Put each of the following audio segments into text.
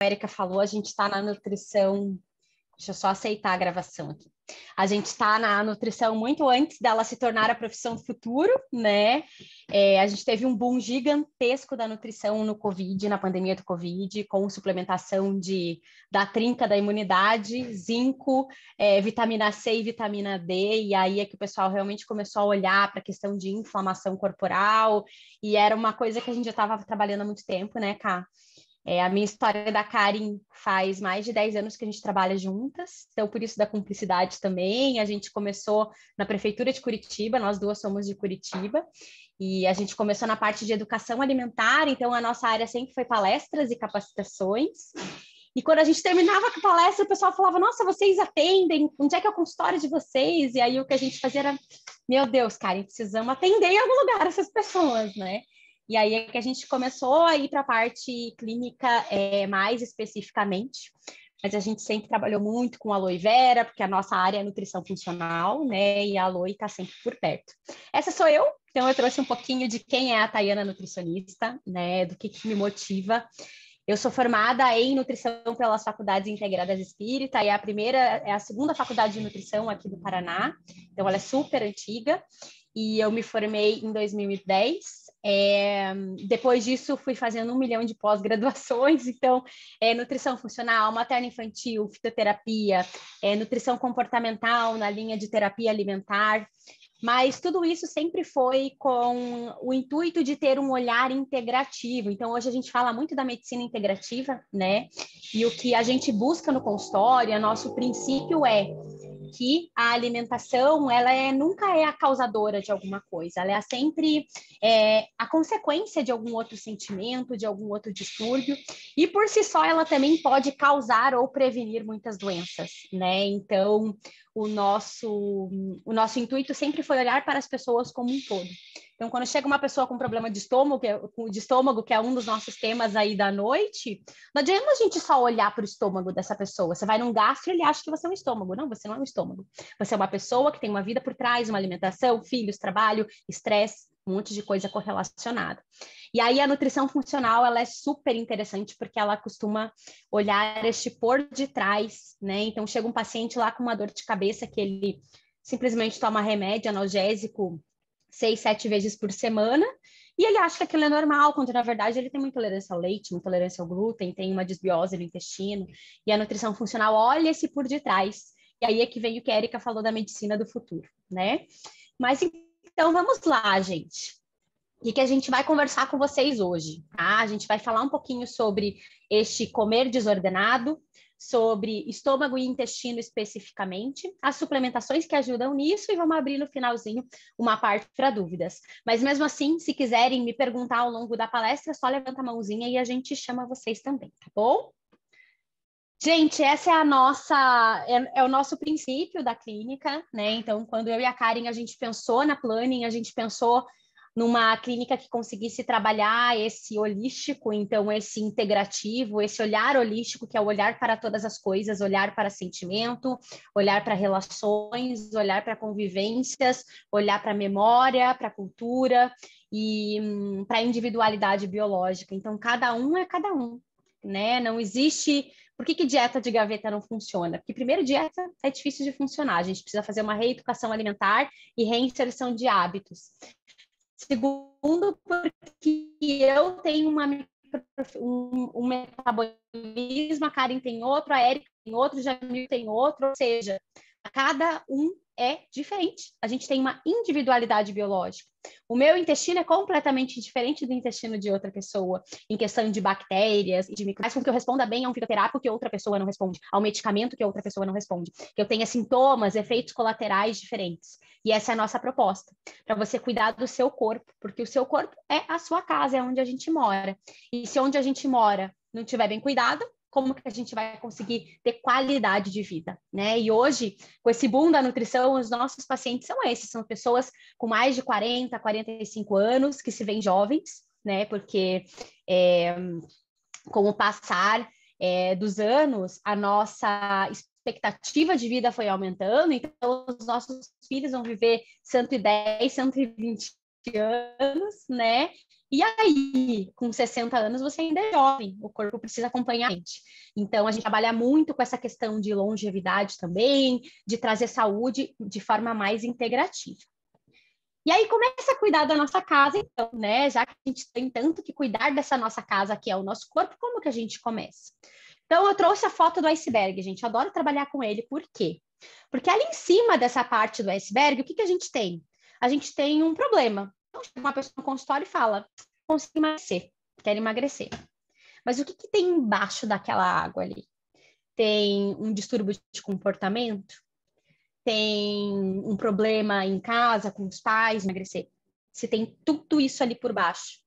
Érica falou, a gente está na nutrição. Deixa eu só aceitar a gravação aqui. A gente está na nutrição muito antes dela se tornar a profissão do futuro, né? A gente teve um boom gigantesco da nutrição no Covid, na pandemia do Covid, com suplementação da trinca da imunidade, zinco, vitamina C e vitamina D, e aí é que o pessoal realmente começou a olhar para a questão de inflamação corporal, e era uma coisa que a gente já estava trabalhando há muito tempo, né, Ká? A minha história da Karen faz mais de 10 anos que a gente trabalha juntas, então por isso da cumplicidade também. A gente começou na Prefeitura de Curitiba, nós duas somos de Curitiba, e a gente começou na parte de educação alimentar, então a nossa área sempre foi palestras e capacitações. E quando a gente terminava com a palestra, o pessoal falava, nossa, vocês atendem? Onde é que é o consultório de vocês? E aí o que a gente fazia era, meu Deus, Karen, precisamos atender em algum lugar essas pessoas, né? E aí é que a gente começou a ir para a parte clínica mais especificamente, mas a gente sempre trabalhou muito com aloe vera, porque a nossa área é nutrição funcional, né? E a aloe está sempre por perto. Essa sou eu, então eu trouxe um pouquinho de quem é a Tayana nutricionista, né? Do que me motiva. Eu sou formada em nutrição pelas Faculdades Integradas Espírita, e a segunda faculdade de nutrição aqui do Paraná, então ela é super antiga, e eu me formei em 2010. Depois disso, fui fazendo 1 milhão de pós-graduações, então, nutrição funcional, materno-infantil, fitoterapia, nutrição comportamental na linha de terapia alimentar, mas tudo isso sempre foi com o intuito de ter um olhar integrativo. Então, hoje a gente fala muito da medicina integrativa, né? E o que a gente busca no consultório, nosso princípio é que a alimentação, nunca é a causadora de alguma coisa, ela é sempre a consequência de algum outro sentimento, de algum outro distúrbio, e por si só ela também pode causar ou prevenir muitas doenças, né? Então, o nosso intuito sempre foi olhar para as pessoas como um todo. Então, quando chega uma pessoa com problema de estômago, que é um dos nossos temas aí da noite, não adianta a gente só olhar para o estômago dessa pessoa. Você vai num gastro e ele acha que você é um estômago. Não, você não é um estômago. Você é uma pessoa que tem uma vida por trás, uma alimentação, filhos, trabalho, estresse, um monte de coisa correlacionada. E aí a nutrição funcional, ela é super interessante porque ela costuma olhar este por detrás, né? Então chega um paciente lá com uma dor de cabeça que ele simplesmente toma remédio analgésico 6, 7 vezes por semana, e ele acha que aquilo é normal, quando na verdade ele tem uma intolerância ao leite, uma intolerância ao glúten, tem uma desbiose no intestino, e a nutrição funcional olha esse por detrás. E aí é que vem o que a Érica falou da medicina do futuro, né? Mas então vamos lá, gente. O que a gente vai conversar com vocês hoje, tá? A gente vai falar um pouquinho sobre este comer desordenado, sobre estômago e intestino especificamente, as suplementações que ajudam nisso, e vamos abrir no finalzinho uma parte para dúvidas. Mas mesmo assim, se quiserem me perguntar ao longo da palestra, só levanta a mãozinha e a gente chama vocês também, tá bom? Gente, essa é o nosso princípio da clínica, né? Então, quando eu e a Karen, a gente pensou na planning, a gente pensou numa clínica que conseguisse trabalhar esse holístico, então esse integrativo, esse olhar holístico, que é o olhar para todas as coisas, olhar para sentimento, olhar para relações, olhar para convivências, olhar para memória, para cultura e para a individualidade biológica. Então, cada um é cada um, né? Não existe... Por que dieta de gaveta não funciona? Porque, primeiro, dieta é difícil de funcionar. A gente precisa fazer uma reeducação alimentar e reinserção de hábitos. Segundo, porque eu tenho um metabolismo, a Karen tem outro, a Érica tem outro, o Jamil tem outro, ou seja, cada um é diferente. A gente tem uma individualidade biológica. O meu intestino é completamente diferente do intestino de outra pessoa, em questão de bactérias e de micro-organismos, com que eu responda bem a um fitoterápico que outra pessoa não responde, ao medicamento que outra pessoa não responde, que eu tenha sintomas, efeitos colaterais diferentes. E essa é a nossa proposta, para você cuidar do seu corpo, porque o seu corpo é a sua casa, é onde a gente mora. E se onde a gente mora não estiver bem cuidado, como que a gente vai conseguir ter qualidade de vida, né? E hoje, com esse boom da nutrição, os nossos pacientes são esses, são pessoas com mais de 40, 45 anos, que se veem jovens, né? Porque com o passar dos anos, a nossa expectativa de vida foi aumentando, então os nossos filhos vão viver 110, 120 anos, né? E aí, com 60 anos, você ainda é jovem, o corpo precisa acompanhar a gente. Então, a gente trabalha muito com essa questão de longevidade também, de trazer saúde de forma mais integrativa. E aí, começa a cuidar da nossa casa, então, né? Já que a gente tem tanto que cuidar dessa nossa casa, que é o nosso corpo, como que a gente começa? Então, eu trouxe a foto do iceberg, gente. Eu adoro trabalhar com ele. Por quê? Porque ali em cima dessa parte do iceberg, o que que a gente tem? A gente tem um problema. Então, chega uma pessoa no consultório e fala, consigo emagrecer, quero emagrecer. Mas o que que tem embaixo daquela água ali? Tem um distúrbio de comportamento? Tem um problema em casa com os pais, emagrecer? Se tem tudo isso ali por baixo.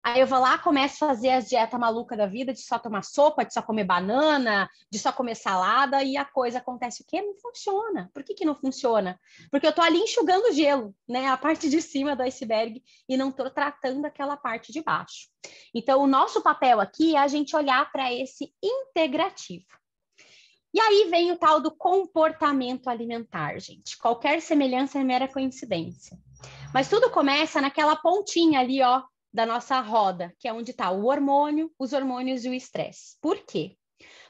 Aí eu vou lá, começo a fazer as dietas malucas da vida, de só tomar sopa, de só comer banana, de só comer salada, e a coisa acontece o quê? Não funciona. Por que que não funciona? Porque eu tô ali enxugando gelo, né? A parte de cima do iceberg, e não tô tratando aquela parte de baixo. Então, o nosso papel aqui é a gente olhar para esse integrativo. E aí vem o tal do comportamento alimentar, gente. Qualquer semelhança é mera coincidência. Mas tudo começa naquela pontinha ali, ó, da nossa roda, que é onde está o hormônio, os hormônios e o estresse. Por quê?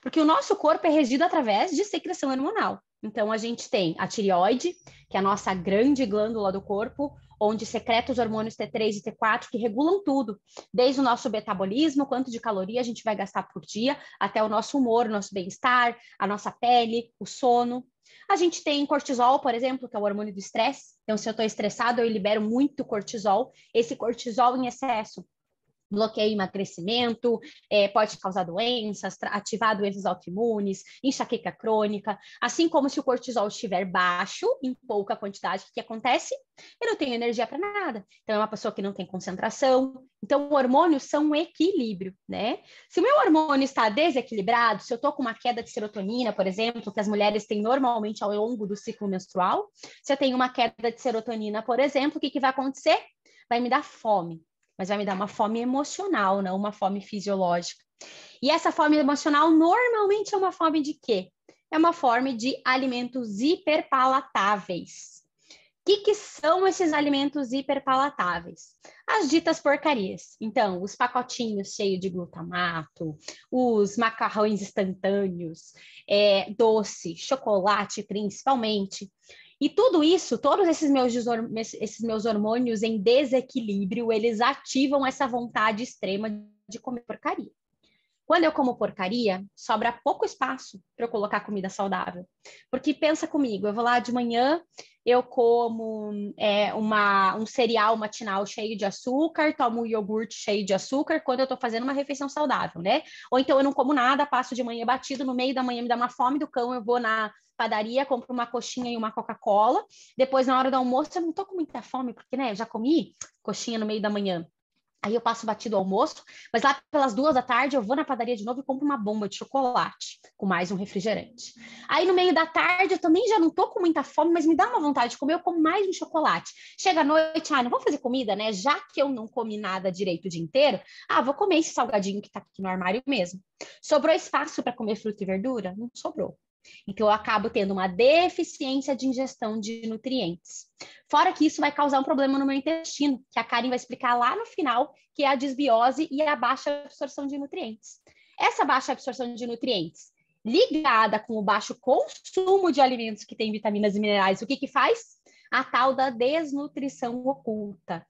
Porque o nosso corpo é regido através de secreção hormonal. Então, a gente tem a tireoide, que é a nossa grande glândula do corpo, onde secreta os hormônios T3 e T4, que regulam tudo, desde o nosso metabolismo, quanto de caloria a gente vai gastar por dia, até o nosso humor, o nosso bem-estar, a nossa pele, o sono. A gente tem cortisol, por exemplo, que é o hormônio do estresse. Então, se eu estou estressado, eu libero muito cortisol. Esse cortisol em excesso bloqueia emagrecimento, pode causar doenças, ativar doenças autoimunes, enxaqueca crônica, assim como se o cortisol estiver baixo, em pouca quantidade, o que acontece? Eu não tenho energia para nada. Então, é uma pessoa que não tem concentração. Então, hormônios são um equilíbrio, né? Se o meu hormônio está desequilibrado, se eu estou com uma queda de serotonina, por exemplo, que as mulheres têm normalmente ao longo do ciclo menstrual, se eu tenho uma queda de serotonina, por exemplo, o que que vai acontecer? Vai me dar fome, mas vai me dar uma fome emocional, não uma fome fisiológica. E essa fome emocional normalmente é uma fome de quê? É uma fome de alimentos hiperpalatáveis. O que são esses alimentos hiperpalatáveis? As ditas porcarias. Então, os pacotinhos cheios de glutamato, os macarrões instantâneos, doce, chocolate principalmente. E tudo isso, todos esses meus hormônios em desequilíbrio, eles ativam essa vontade extrema de comer porcaria. Quando eu como porcaria, sobra pouco espaço para eu colocar comida saudável. Porque pensa comigo, eu vou lá de manhã, eu como um cereal matinal cheio de açúcar, tomo um iogurte cheio de açúcar quando eu estou fazendo uma refeição saudável, né? Ou então eu não como nada, passo de manhã batido, no meio da manhã me dá uma fome do cão, eu vou na padaria, compro uma coxinha e uma Coca-Cola. Depois, na hora do almoço, eu não tô com muita fome, porque, né, eu já comi coxinha no meio da manhã. Aí eu passo batido o almoço, mas lá pelas 2 da tarde eu vou na padaria de novo e compro uma bomba de chocolate com mais um refrigerante. Aí no meio da tarde eu também já não tô com muita fome, mas me dá uma vontade de comer, eu como mais um chocolate. Chega à noite, não vou fazer comida, né? Já que eu não comi nada direito o dia inteiro, vou comer esse salgadinho que tá aqui no armário mesmo. Sobrou espaço para comer fruta e verdura? Não sobrou. Então, eu acabo tendo uma deficiência de ingestão de nutrientes. Fora que isso vai causar um problema no meu intestino, que a Karen vai explicar lá no final, que é a desbiose e a baixa absorção de nutrientes. Essa baixa absorção de nutrientes, ligada com o baixo consumo de alimentos que têm vitaminas e minerais, o que que faz? A tal da desnutrição oculta.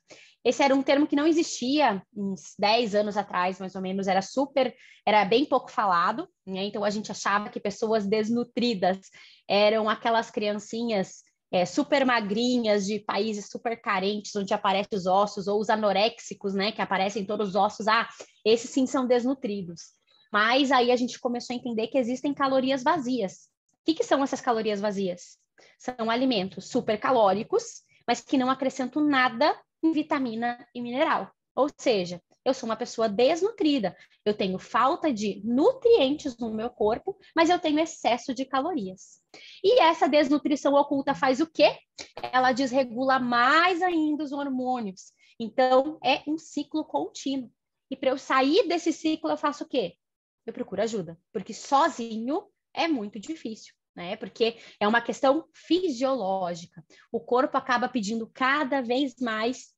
Esse era um termo que não existia uns 10 anos atrás, mais ou menos, era bem pouco falado, né? Então a gente achava que pessoas desnutridas eram aquelas criancinhas super magrinhas de países super carentes, onde aparecem os ossos, ou os anoréxicos, né, que aparecem todos os ossos, esses sim são desnutridos. Mas aí a gente começou a entender que existem calorias vazias. O que são essas calorias vazias? São alimentos supercalóricos, mas que não acrescentam nada em vitamina e mineral. Ou seja, eu sou uma pessoa desnutrida, eu tenho falta de nutrientes no meu corpo, mas eu tenho excesso de calorias. E essa desnutrição oculta faz o quê? Ela desregula mais ainda os hormônios. Então, é um ciclo contínuo. E para eu sair desse ciclo, eu faço o quê? Eu procuro ajuda, porque sozinho é muito difícil, né? Porque é uma questão fisiológica. O corpo acaba pedindo cada vez mais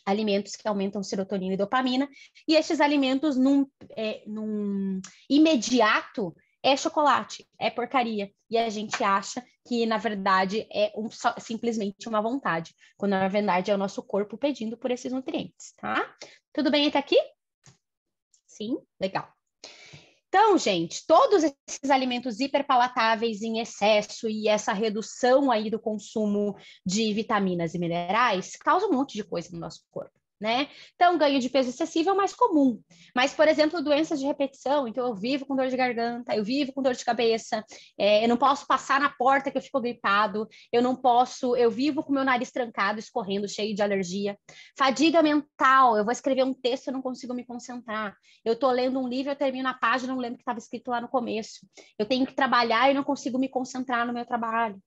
alimentos que aumentam serotonina e dopamina, e estes alimentos num imediato é chocolate, é porcaria, e a gente acha que, na verdade, é simplesmente uma vontade, quando, na verdade, é o nosso corpo pedindo por esses nutrientes, tá? Tudo bem até aqui? Sim? Legal. Então, gente, todos esses alimentos hiperpalatáveis em excesso e essa redução aí do consumo de vitaminas e minerais causam um monte de coisa no nosso corpo, né? Então, ganho de peso excessivo é o mais comum. Mas, por exemplo, doenças de repetição, então eu vivo com dor de garganta, eu vivo com dor de cabeça, eu não posso passar na porta que eu fico gripado, eu vivo com meu nariz trancado, escorrendo, cheio de alergia. Fadiga mental, eu vou escrever um texto, eu não consigo me concentrar. Eu estou lendo um livro, eu termino a página, não lembro o que estava escrito lá no começo. Eu tenho que trabalhar e não consigo me concentrar no meu trabalho.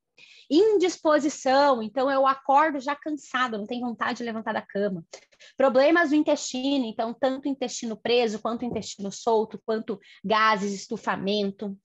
Indisposição, então eu acordo já cansada, não tenho vontade de levantar da cama. Problemas no intestino, então tanto intestino preso, quanto intestino solto, quanto gases, estufamento.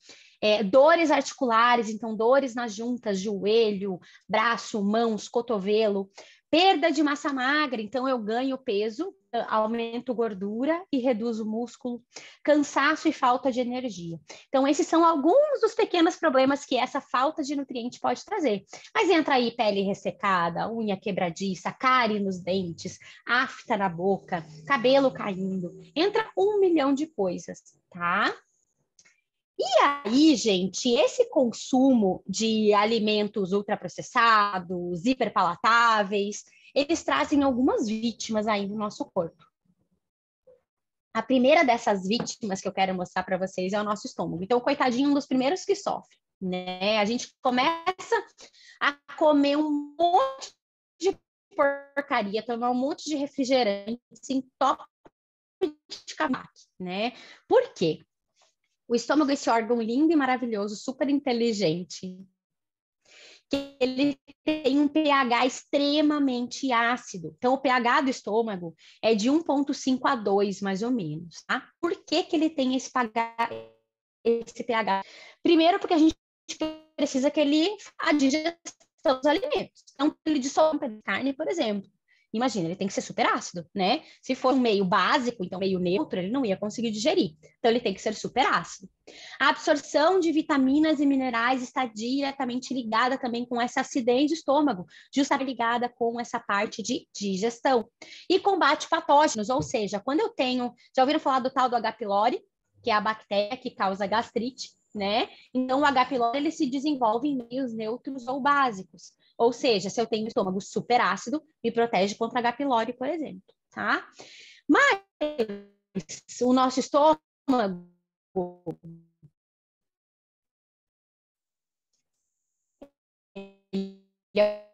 Dores articulares, então dores nas juntas, joelho, braço, mãos, cotovelo. Perda de massa magra, então eu ganho peso, aumento gordura e reduzo músculo, cansaço e falta de energia. Então, esses são alguns dos pequenos problemas que essa falta de nutriente pode trazer. Mas entra aí pele ressecada, unha quebradiça, cárie nos dentes, afta na boca, cabelo caindo. Entra 1 milhão de coisas, tá? E aí, gente, esse consumo de alimentos ultraprocessados, hiperpalatáveis, eles trazem algumas vítimas aí no nosso corpo. A primeira dessas vítimas que eu quero mostrar para vocês é o nosso estômago. Então, o coitadinho é um dos primeiros que sofre, né? A gente começa a comer um monte de porcaria, tomar um monte de refrigerante, assim, top de cavaco, né? Por quê? O estômago é esse órgão lindo e maravilhoso, super inteligente, que ele tem um pH extremamente ácido. Então, o pH do estômago é de 1,5 a 2, mais ou menos, tá? Por que que ele tem esse pH? Primeiro, porque a gente precisa que ele a digestão dos alimentos. Então, ele dissolve carne, por exemplo. Imagina, ele tem que ser super ácido, né? Se for um meio básico, então meio neutro, ele não ia conseguir digerir. Então, ele tem que ser super ácido. A absorção de vitaminas e minerais está diretamente ligada também com essa acidez do estômago, justamente ligada com essa parte de digestão. E combate patógenos, ou seja, quando eu tenho... Já ouviram falar do tal do H. pylori, que é a bactéria que causa gastrite, né? Então, o H. pylori, ele se desenvolve em meios neutros ou básicos. Ou seja, se eu tenho estômago super ácido, me protege contra H. pylori, por exemplo, tá? Mas o nosso estômago é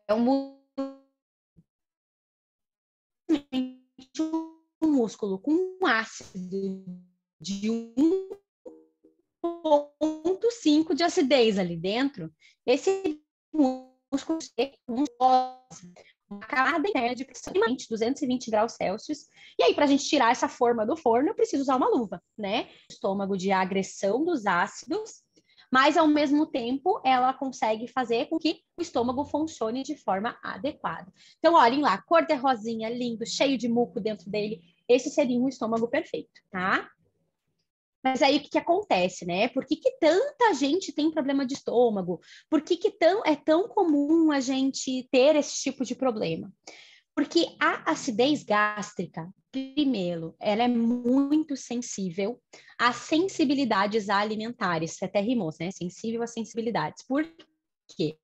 um músculo com um ácido de 1,5 de acidez ali dentro, esse músculo tem uma camada interna de aproximadamente 220 graus Celsius. E aí, para a gente tirar essa forma do forno, eu preciso usar uma luva, né? Estômago de agressão dos ácidos, mas ao mesmo tempo ela consegue fazer com que o estômago funcione de forma adequada. Então, olhem lá, cor de rosinha, lindo, cheio de muco dentro dele. Esse seria um estômago perfeito, tá? Mas aí o que acontece, né? Por que tanta gente tem problema de estômago? Por que é tão comum a gente ter esse tipo de problema? Porque a acidez gástrica, primeiro, ela é muito sensível a sensibilidades alimentares. Você até rimou, né? Sensível a sensibilidades. Por quê?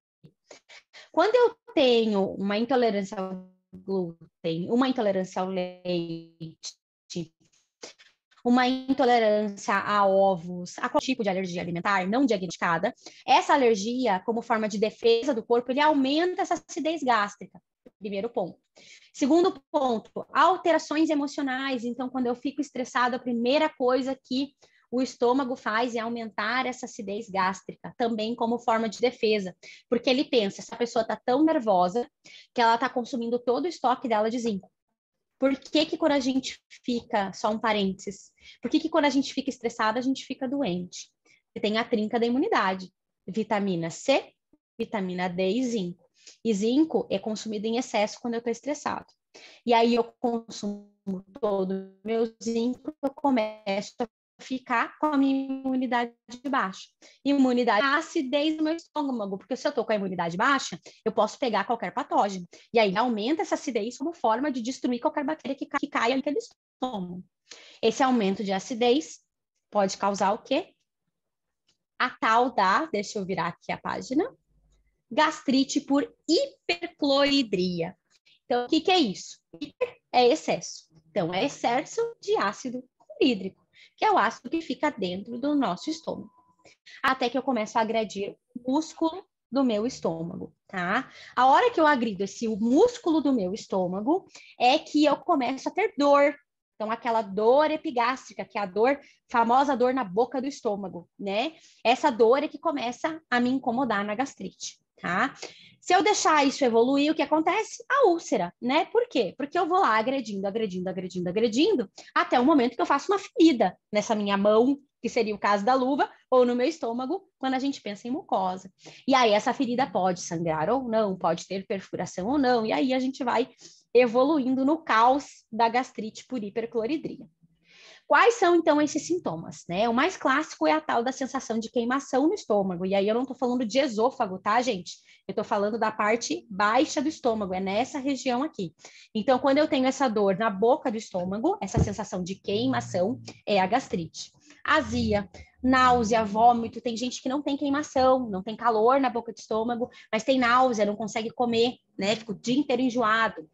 Quando eu tenho uma intolerância ao glúten, uma intolerância ao leite, uma intolerância a ovos, a qualquer tipo de alergia alimentar não diagnosticada, essa alergia, como forma de defesa do corpo, ele aumenta essa acidez gástrica. Primeiro ponto. Segundo ponto, alterações emocionais. Então, quando eu fico estressado, a primeira coisa que o estômago faz é aumentar essa acidez gástrica, também como forma de defesa, porque ele pensa, essa pessoa está tão nervosa que ela está consumindo todo o estoque dela de zinco. Por que quando a gente fica, só um parênteses, por que quando a gente fica estressada, a gente fica doente? Você tem a trinca da imunidade, vitamina C, vitamina D e zinco. E zinco é consumido em excesso quando eu estou estressado, E aí eu consumo todo o meu zinco, eu começo a ficar com a minha imunidade baixa. Imunidade, a acidez do meu estômago, porque se eu tô com a imunidade baixa, eu posso pegar qualquer patógeno. E aí aumenta essa acidez como forma de destruir qualquer bactéria que caia naquele estômago. Esse aumento de acidez pode causar o quê? A tal da, deixa eu virar aqui a página, gastrite por hipercloridria. Então, o que é isso? Hiper é excesso. Então, é excesso de ácido clorídrico, que é o ácido que fica dentro do nosso estômago. Até que eu começo a agredir o músculo do meu estômago, tá? A hora que eu agrido esse músculo do meu estômago é que eu começo a ter dor. Então, aquela dor epigástrica, que é a dor, famosa dor na boca do estômago, né? Essa dor é que começa a me incomodar na gastrite, tá? Se eu deixar isso evoluir, o que acontece? A úlcera, né? Por quê? Porque eu vou lá agredindo, até o momento que eu faço uma ferida nessa minha mão, que seria o caso da luva, ou no meu estômago, quando a gente pensa em mucosa. E aí essa ferida pode sangrar ou não, pode ter perfuração ou não, e aí a gente vai evoluindo no caos da gastrite por hipercloridria. Quais são, então, esses sintomas, né? O mais clássico é a tal da sensação de queimação no estômago. E aí eu não estou falando de esôfago, tá, gente? Eu estou falando da parte baixa do estômago, é nessa região aqui. Então, quando eu tenho essa dor na boca do estômago, essa sensação de queimação, é a gastrite. Azia, náusea, vômito. Tem gente que não tem queimação, não tem calor na boca do estômago, mas tem náusea, não consegue comer, né? Fica o dia inteiro enjoado.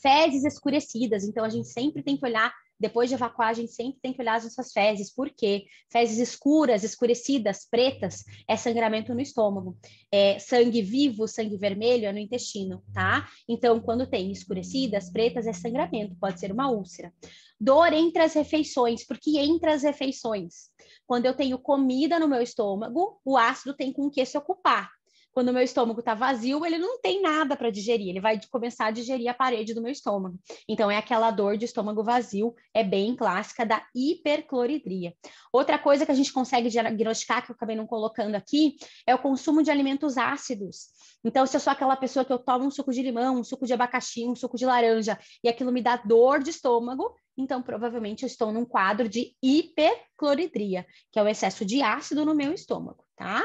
Fezes escurecidas, então a gente sempre tem que olhar, depois de evacuar, a gente sempre tem que olhar as nossas fezes, por quê? Fezes escuras, escurecidas, pretas, é sangramento no estômago. É sangue vivo, sangue vermelho é no intestino, tá? Então, quando tem escurecidas, pretas, é sangramento, pode ser uma úlcera. Dor entre as refeições, porque entre as refeições, quando eu tenho comida no meu estômago, o ácido tem com o que se ocupar. Quando o meu estômago está vazio, ele não tem nada para digerir, ele vai começar a digerir a parede do meu estômago. Então, é aquela dor de estômago vazio, é bem clássica da hipercloridria. Outra coisa que a gente consegue diagnosticar, que eu acabei não colocando aqui, é o consumo de alimentos ácidos. Então, se eu sou aquela pessoa que eu tomo um suco de limão, um suco de abacaxi, um suco de laranja, e aquilo me dá dor de estômago, então provavelmente eu estou num quadro de hipercloridria, que é o excesso de ácido no meu estômago, tá?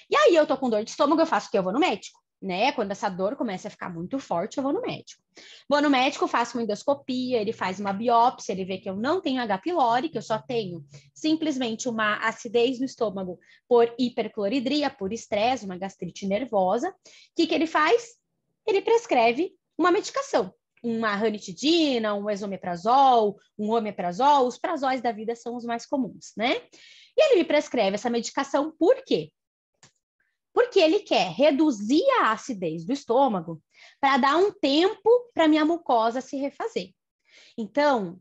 E aí eu tô com dor de estômago, eu faço o quê? Eu vou no médico, né? Quando essa dor começa a ficar muito forte, eu vou no médico. Vou no médico, faço uma endoscopia, ele faz uma biópsia, ele vê que eu não tenho H. pylori, que eu só tenho simplesmente uma acidez no estômago por hipercloridria, por estresse, uma gastrite nervosa. O que ele faz? Ele prescreve uma medicação. Uma ranitidina, um esomeprazol, um omeprazol, os prazóis da vida são os mais comuns, né? E ele me prescreve essa medicação por quê? Porque ele quer reduzir a acidez do estômago para dar um tempo para minha mucosa se refazer. Então,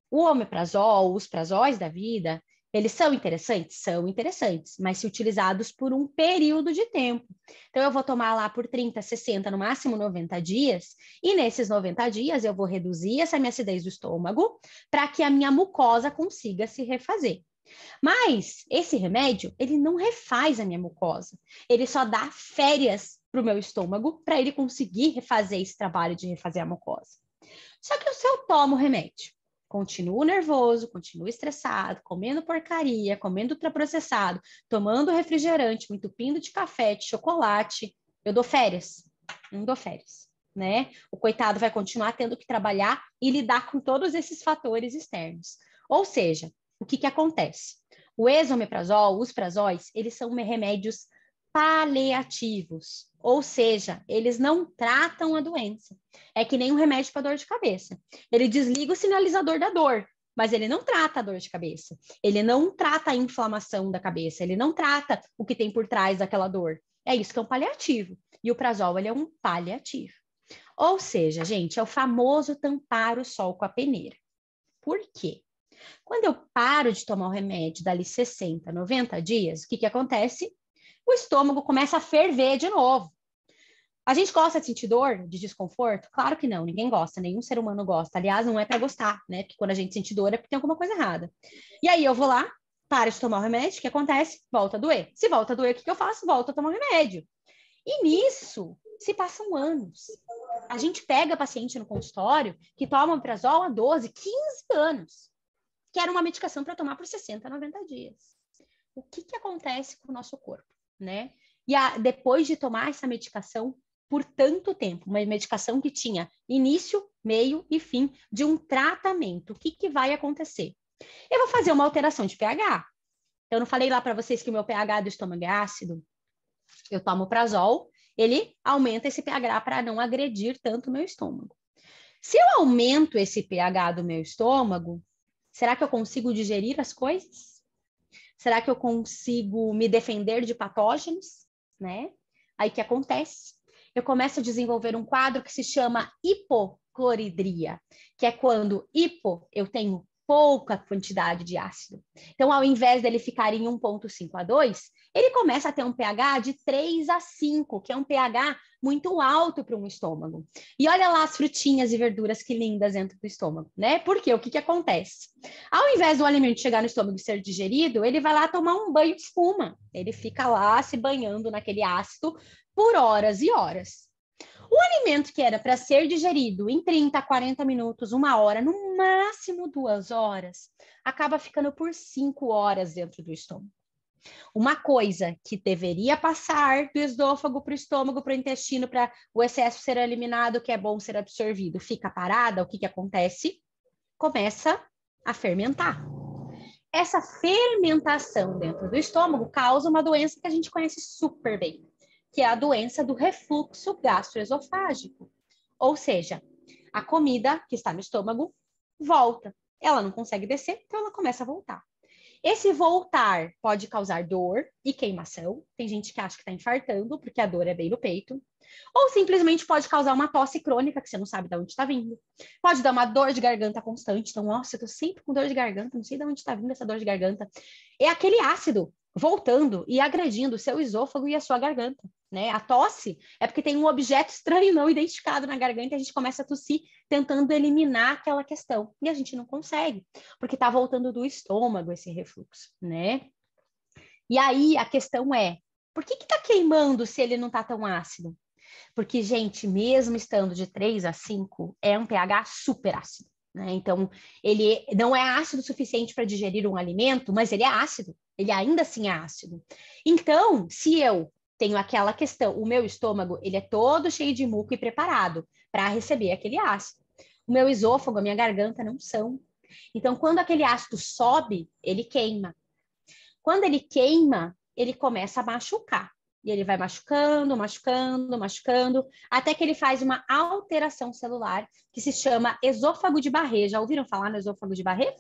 o omeprazol, os prazóis da vida, eles são interessantes? São interessantes, mas se utilizados por um período de tempo. Então, eu vou tomar lá por 30, 60, no máximo 90 dias, e nesses 90 dias eu vou reduzir essa minha acidez do estômago para que a minha mucosa consiga se refazer. Mas esse remédio, ele não refaz a minha mucosa. Ele só dá férias para o meu estômago para ele conseguir refazer esse trabalho de refazer a mucosa. Só que se eu tomo o remédio, continuo nervoso, continuo estressado, comendo porcaria, comendo ultraprocessado, tomando refrigerante, me entupindo de café, de chocolate, eu dou férias. Não dou férias, né? O coitado vai continuar tendo que trabalhar e lidar com todos esses fatores externos. Ou seja, o que acontece? O esomeprazol, os prazóis, eles são remédios paliativos, ou seja, eles não tratam a doença. É que nem um remédio para dor de cabeça. Ele desliga o sinalizador da dor, mas ele não trata a dor de cabeça. Ele não trata a inflamação da cabeça, ele não trata o que tem por trás daquela dor. É isso que é um paliativo. E o prazol, ele é um paliativo. Ou seja, gente, é o famoso tampar o sol com a peneira. Por quê? Quando eu paro de tomar o remédio dali 60, 90 dias, o que acontece? O estômago começa a ferver de novo. A gente gosta de sentir dor, de desconforto? Claro que não, ninguém gosta, nenhum ser humano gosta. Aliás, não é para gostar, né? Porque quando a gente sente dor é porque tem alguma coisa errada. E aí eu vou lá, paro de tomar o remédio, o que acontece? Volta a doer. Se volta a doer, o que eu faço? Volto a tomar o remédio. E nisso se passam anos. A gente pega paciente no consultório que toma omeprazol há 12, 15 anos, que era uma medicação para tomar por 60, 90 dias. O que acontece com o nosso corpo, né? E depois de tomar essa medicação por tanto tempo, uma medicação que tinha início, meio e fim de um tratamento, o que vai acontecer? Eu vou fazer uma alteração de pH. Eu não falei lá para vocês que o meu pH do estômago é ácido? Eu tomo omeprazol, ele aumenta esse pH para não agredir tanto o meu estômago. Se eu aumento esse pH do meu estômago, será que eu consigo digerir as coisas? Será que eu consigo me defender de patógenos? Né? Aí o que acontece? Eu começo a desenvolver um quadro que se chama hipocloridria, que é quando eu tenho pouca quantidade de ácido. Então, ao invés dele ficar em 1,5 a 2, ele começa a ter um pH de 3 a 5, que é um pH muito alto para um estômago. E olha lá as frutinhas e verduras que lindas dentro do estômago, né? Porque o que acontece? Ao invés do alimento chegar no estômago e ser digerido, ele vai lá tomar um banho de espuma. Ele fica lá se banhando naquele ácido por horas e horas. O alimento que era para ser digerido em 30, 40 minutos, 1 hora, no máximo 2 horas, acaba ficando por 5 horas dentro do estômago. Uma coisa que deveria passar do esôfago para o estômago, para o intestino, para o excesso ser eliminado, que é bom ser absorvido, fica parada, o que acontece? Começa a fermentar. Essa fermentação dentro do estômago causa uma doença que a gente conhece super bem, que é a doença do refluxo gastroesofágico. Ou seja, a comida que está no estômago volta. Ela não consegue descer, então ela começa a voltar. Esse voltar pode causar dor e queimação. Tem gente que acha que está infartando, porque a dor é bem no peito. Ou simplesmente pode causar uma tosse crônica, que você não sabe de onde está vindo. Pode dar uma dor de garganta constante. Então, nossa, eu estou sempre com dor de garganta, não sei de onde está vindo essa dor de garganta. É aquele ácido voltando e agredindo o seu esôfago e a sua garganta, né? A tosse é porque tem um objeto estranho não identificado na garganta e a gente começa a tossir tentando eliminar aquela questão. E a gente não consegue, porque está voltando do estômago esse refluxo, né? E aí a questão é, por que está queimando se ele não está tão ácido? Porque, gente, mesmo estando de 3 a 5, é um pH super ácido, né? Então, ele não é ácido o suficiente para digerir um alimento, mas ele é ácido. Ele ainda assim é ácido. Então, se eu tenho aquela questão, o meu estômago, ele é todo cheio de muco e preparado para receber aquele ácido. O meu esôfago, a minha garganta não são. Então, quando aquele ácido sobe, ele queima. Quando ele queima, ele começa a machucar. E ele vai machucando, machucando, machucando, até que ele faz uma alteração celular que se chama esôfago de Barré. Já ouviram falar no esôfago de Barré?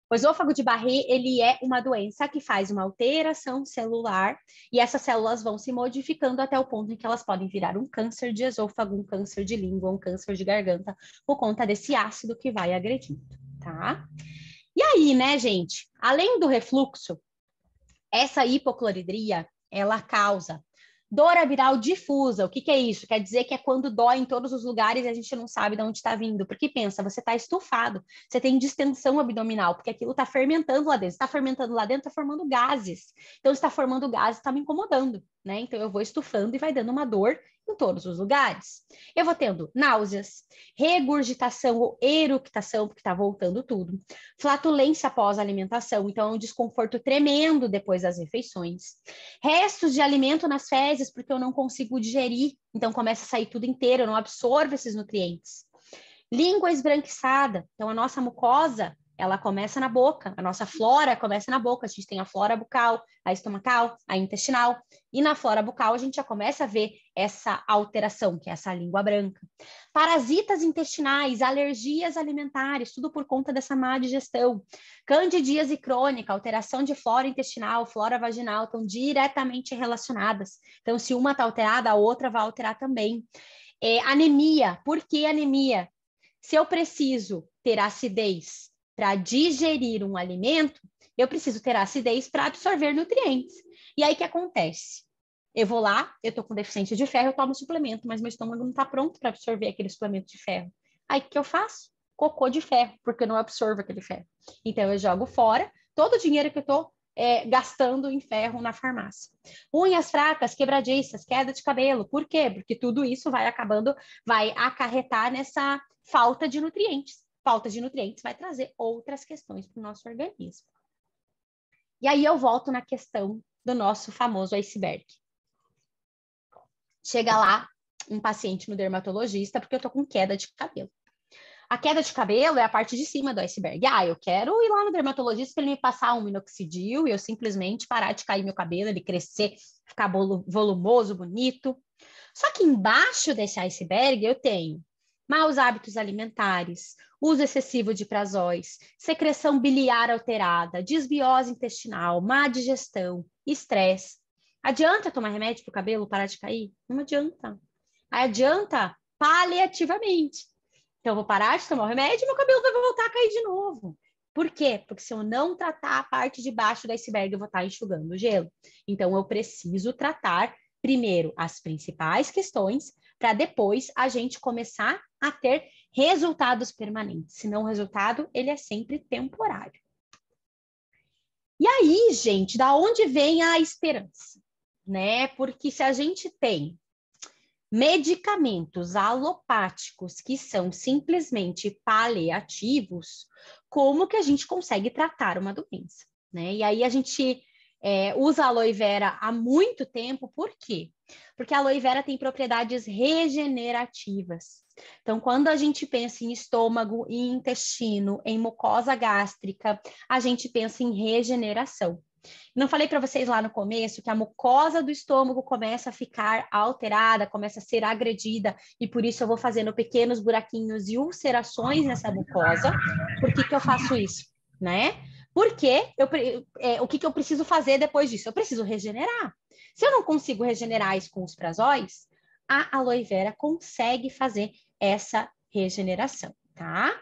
O esôfago de Barré, ele é uma doença que faz uma alteração celular e essas células vão se modificando até o ponto em que elas podem virar um câncer de esôfago, um câncer de língua, um câncer de garganta, por conta desse ácido que vai agredindo, tá? E aí, né, gente? Além do refluxo, essa hipocloridria, ela causa dor abdominal difusa. O que é isso? Quer dizer que é quando dói em todos os lugares e a gente não sabe de onde está vindo. Porque pensa, você está estufado, você tem distensão abdominal, porque aquilo está fermentando lá dentro. Está fermentando lá dentro, está formando gases. Então, está formando gases, está me incomodando, né? Então, eu vou estufando e vai dando uma dor em todos os lugares. Eu vou tendo náuseas, regurgitação ou eructação, porque está voltando tudo, flatulência após alimentação, então é um desconforto tremendo depois das refeições, restos de alimento nas fezes, porque eu não consigo digerir, então começa a sair tudo inteiro, eu não absorvo esses nutrientes. Língua esbranquiçada, então a nossa mucosa, ela começa na boca, a nossa flora começa na boca, a gente tem a flora bucal, a estomacal, a intestinal, e na flora bucal a gente já começa a ver essa alteração, que é essa língua branca. Parasitas intestinais, alergias alimentares, tudo por conta dessa má digestão. Candidíase crônica, alteração de flora intestinal, flora vaginal, estão diretamente relacionadas. Então, se uma está alterada, a outra vai alterar também. Anemia, por que anemia? Se eu preciso ter acidez para digerir um alimento, eu preciso ter acidez para absorver nutrientes. E aí o que acontece? Eu vou lá, eu estou com deficiência de ferro, eu tomo suplemento, mas meu estômago não está pronto para absorver aquele suplemento de ferro. Aí o que eu faço? Cocô de ferro, porque eu não absorvo aquele ferro. Então eu jogo fora todo o dinheiro que eu estou gastando em ferro na farmácia. Unhas fracas, quebradiças, queda de cabelo. Por quê? Porque tudo isso vai acarretar nessa falta de nutrientes. Falta de nutrientes vai trazer outras questões para o nosso organismo. E aí eu volto na questão do nosso famoso iceberg. Chega lá um paciente no dermatologista porque eu tô com queda de cabelo. A queda de cabelo é a parte de cima do iceberg. Eu quero ir lá no dermatologista para ele me passar um minoxidil e eu simplesmente parar de cair meu cabelo, ele crescer, ficar volumoso, bonito. Só que embaixo desse iceberg eu tenho maus hábitos alimentares, uso excessivo de prazóis, secreção biliar alterada, desbiose intestinal, má digestão, estresse. Adianta tomar remédio para o cabelo parar de cair? Não adianta. Adianta paliativamente. Então, eu vou parar de tomar o remédio e meu cabelo vai voltar a cair de novo. Por quê? Porque se eu não tratar a parte de baixo do iceberg, eu vou estar enxugando o gelo. Então, eu preciso tratar primeiro as principais questões, para depois a gente começar a ter resultados permanentes. Senão, o resultado, ele é sempre temporário. E aí, gente, da onde vem a esperança? Né? Porque se a gente tem medicamentos alopáticos que são simplesmente paliativos, como que a gente consegue tratar uma doença, né? E aí a gente usa a aloe vera há muito tempo, por quê? Porque a aloe vera tem propriedades regenerativas. Então, quando a gente pensa em estômago, em intestino, em mucosa gástrica, a gente pensa em regeneração. Não falei para vocês lá no começo que a mucosa do estômago começa a ficar alterada, começa a ser agredida, e por isso eu vou fazendo pequenos buraquinhos e ulcerações nessa mucosa. Por que eu faço isso? Né? Porque o que eu preciso fazer depois disso? Eu preciso regenerar. Se eu não consigo regenerar isso com os prazóis, a aloe vera consegue fazer essa regeneração, tá?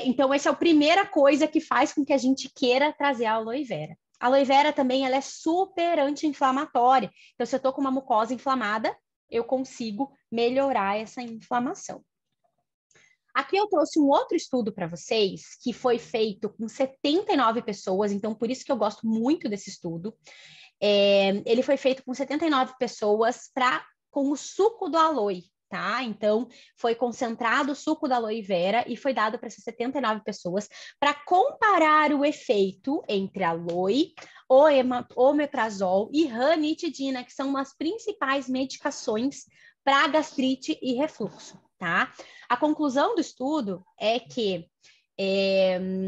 Então, essa é a primeira coisa que faz com que a gente queira trazer a aloe vera. A aloe vera também ela é super anti-inflamatória. Então, se eu estou com uma mucosa inflamada, eu consigo melhorar essa inflamação. Aqui eu trouxe um outro estudo para vocês, que foi feito com 79 pessoas, então por isso que eu gosto muito desse estudo. Ele foi feito com 79 pessoas com o suco do aloe, tá? Então, foi concentrado o suco da aloe vera e foi dado para essas 79 pessoas para comparar o efeito entre aloe, omeprazol e ranitidina, que são as principais medicações para gastrite e refluxo, tá? A conclusão do estudo é que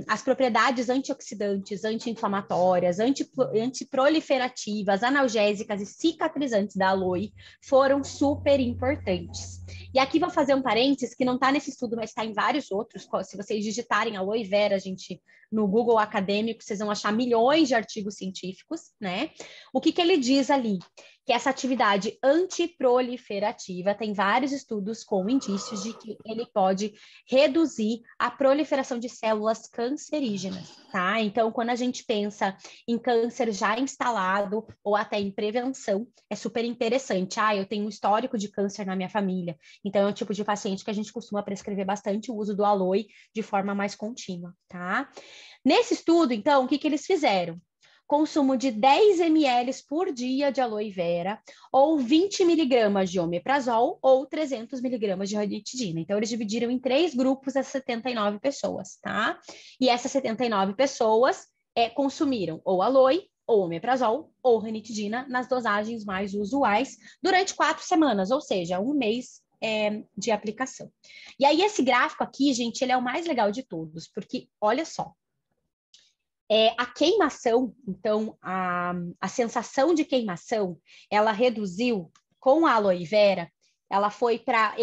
as propriedades antioxidantes, anti-inflamatórias, antiproliferativas, analgésicas e cicatrizantes da aloe foram super importantes. E aqui vou fazer um parênteses que não está nesse estudo, mas está em vários outros. Se vocês digitarem aloe vera, gente, no Google acadêmico, vocês vão achar milhões de artigos científicos, né? O que ele diz ali? Que essa atividade antiproliferativa tem vários estudos com indícios de que ele pode reduzir a proliferação de células cancerígenas, tá? Então, quando a gente pensa em câncer já instalado ou até em prevenção, é super interessante. Eu tenho um histórico de câncer na minha família, então é o tipo de paciente que a gente costuma prescrever bastante o uso do aloe de forma mais contínua, tá? Nesse estudo, então, o que eles fizeram? Consumo de 10 ml por dia de aloe vera, ou 20 miligramas de omeprazol, ou 300 miligramas de ranitidina. Então, eles dividiram em 3 grupos as 79 pessoas, tá? E essas 79 pessoas consumiram ou aloe, ou omeprazol, ou ranitidina, nas dosagens mais usuais, durante 4 semanas, ou seja, um mês de aplicação. E aí, esse gráfico aqui, gente, ele é o mais legal de todos, porque, olha só, a queimação, então, a sensação de queimação, ela reduziu com a aloe vera, ela foi para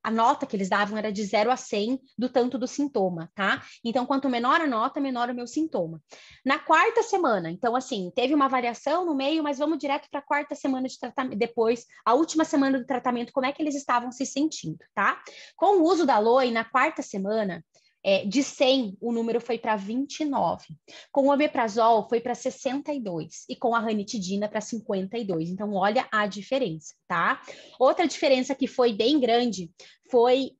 a nota que eles davam era de 0 a 100 do tanto do sintoma, tá? Então, quanto menor a nota, menor o meu sintoma. Na quarta semana, então, assim, teve uma variação no meio, mas vamos direto para a quarta semana de tratamento, depois, a última semana do tratamento, como é que eles estavam se sentindo, tá? Com o uso da aloe, na quarta semana, de 100, o número foi para 29. Com o omeprazol, foi para 62. E com a ranitidina, para 52. Então, olha a diferença, tá? Outra diferença que foi bem grande foi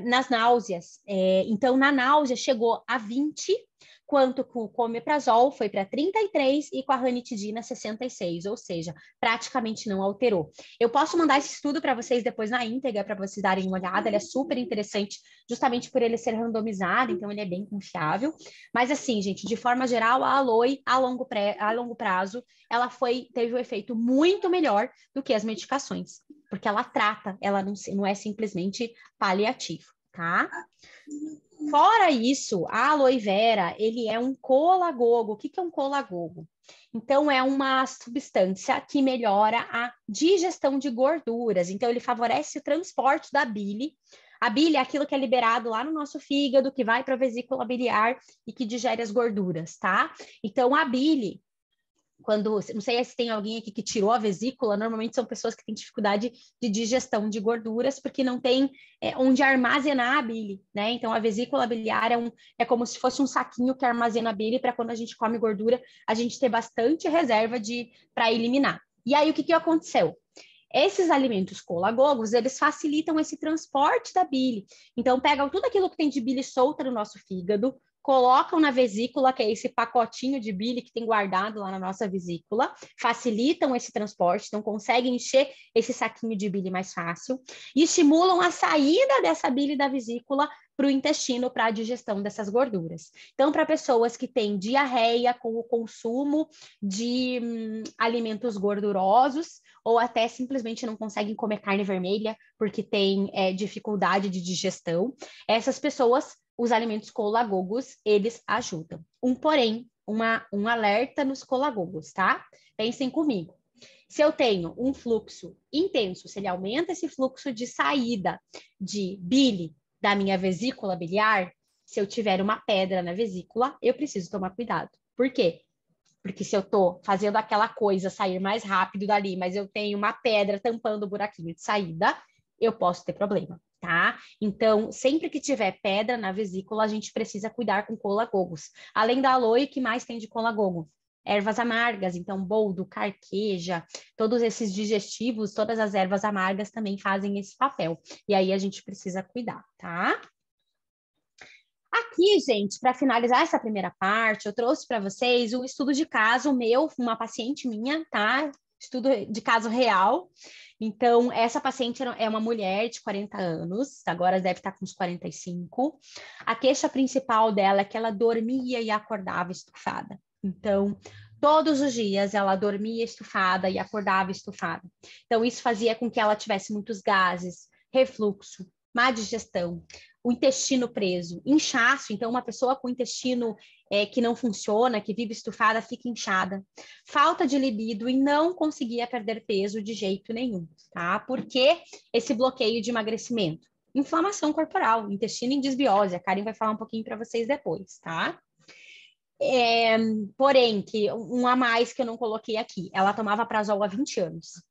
nas náuseas. Então, na náusea, chegou a 20, quanto com o omeprazol foi para 33 e com a ranitidina 66, ou seja, praticamente não alterou. Eu posso mandar esse estudo para vocês depois na íntegra, para vocês darem uma olhada, ele é super interessante, justamente por ele ser randomizado, então ele é bem confiável. Mas assim, gente, de forma geral, a aloe a longo prazo, ela teve um efeito muito melhor do que as medicações, porque ela trata, ela não é simplesmente paliativo, tá? Fora isso, a aloe vera, ele é um colagogo. O que é um colagogo? Então, é uma substância que melhora a digestão de gorduras. Então, ele favorece o transporte da bile. A bile é aquilo que é liberado lá no nosso fígado, que vai para a vesícula biliar e que digere as gorduras, tá? Então, a bile, não sei se tem alguém aqui que tirou a vesícula, normalmente são pessoas que têm dificuldade de digestão de gorduras, porque não tem onde armazenar a bile, né? Então, a vesícula biliar é como se fosse um saquinho que armazena a bile para quando a gente come gordura, a gente ter bastante reserva para eliminar. E aí, o que aconteceu? Esses alimentos colagogos, eles facilitam esse transporte da bile. Então, pegam tudo aquilo que tem de bile solta no nosso fígado, colocam na vesícula, que é esse pacotinho de bile que tem guardado lá na nossa vesícula, facilitam esse transporte, então conseguem encher esse saquinho de bile mais fácil e estimulam a saída dessa bile da vesícula para o intestino, para a digestão dessas gorduras. Então, para pessoas que têm diarreia com o consumo de alimentos gordurosos, ou até simplesmente não conseguem comer carne vermelha porque tem dificuldade de digestão, essas pessoas, os alimentos colagogos, eles ajudam. Porém, um alerta nos colagogos, tá? Pensem comigo. Se eu tenho um fluxo intenso, se ele aumenta esse fluxo de saída de bile da minha vesícula biliar, se eu tiver uma pedra na vesícula, eu preciso tomar cuidado. Por quê? Porque se eu estou fazendo aquela coisa sair mais rápido dali, mas eu tenho uma pedra tampando o buraquinho de saída, eu posso ter problema, tá? Então, sempre que tiver pedra na vesícula, a gente precisa cuidar com colagogos. Além da aloe, o que mais tem de colagogo? Ervas amargas, então boldo, carqueja, todos esses digestivos, todas as ervas amargas também fazem esse papel. E aí a gente precisa cuidar, tá? Aqui, gente, para finalizar essa primeira parte, eu trouxe para vocês um estudo de caso meu, uma paciente minha, tá? Estudo de caso real. Então, essa paciente é uma mulher de 40 anos, agora deve estar com uns 45. A queixa principal dela é que ela dormia e acordava estufada. Então, todos os dias ela dormia estufada e acordava estufada. Então, isso fazia com que ela tivesse muitos gases, refluxo, má digestão, o intestino preso, inchaço. Então, uma pessoa com intestino que não funciona, que vive estufada, fica inchada. Falta de libido e não conseguia perder peso de jeito nenhum, tá? Por que esse bloqueio de emagrecimento? Inflamação corporal, intestino em desbiose. A Karen vai falar um pouquinho para vocês depois, tá? Porém, que um a mais que eu não coloquei aqui, ela tomava prazol há 20 anos.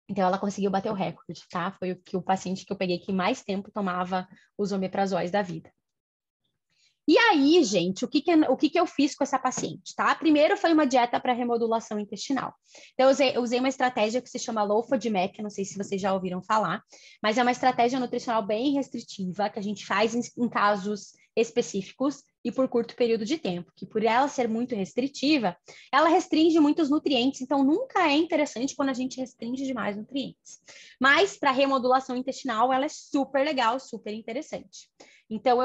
Então, ela conseguiu bater o recorde, tá? Foi o paciente que eu peguei que mais tempo tomava os omeprazóis da vida. E aí, gente, o que eu fiz com essa paciente, tá? Primeiro foi uma dieta para remodulação intestinal. Então, eu usei uma estratégia que se chama Low FODMAP, não sei se vocês já ouviram falar, mas é uma estratégia nutricional bem restritiva que a gente faz em casos específicos e por curto período de tempo, que por ela ser muito restritiva, ela restringe muitos nutrientes, então nunca é interessante quando a gente restringe demais nutrientes. Mas para remodulação intestinal, ela é super legal, super interessante. Então,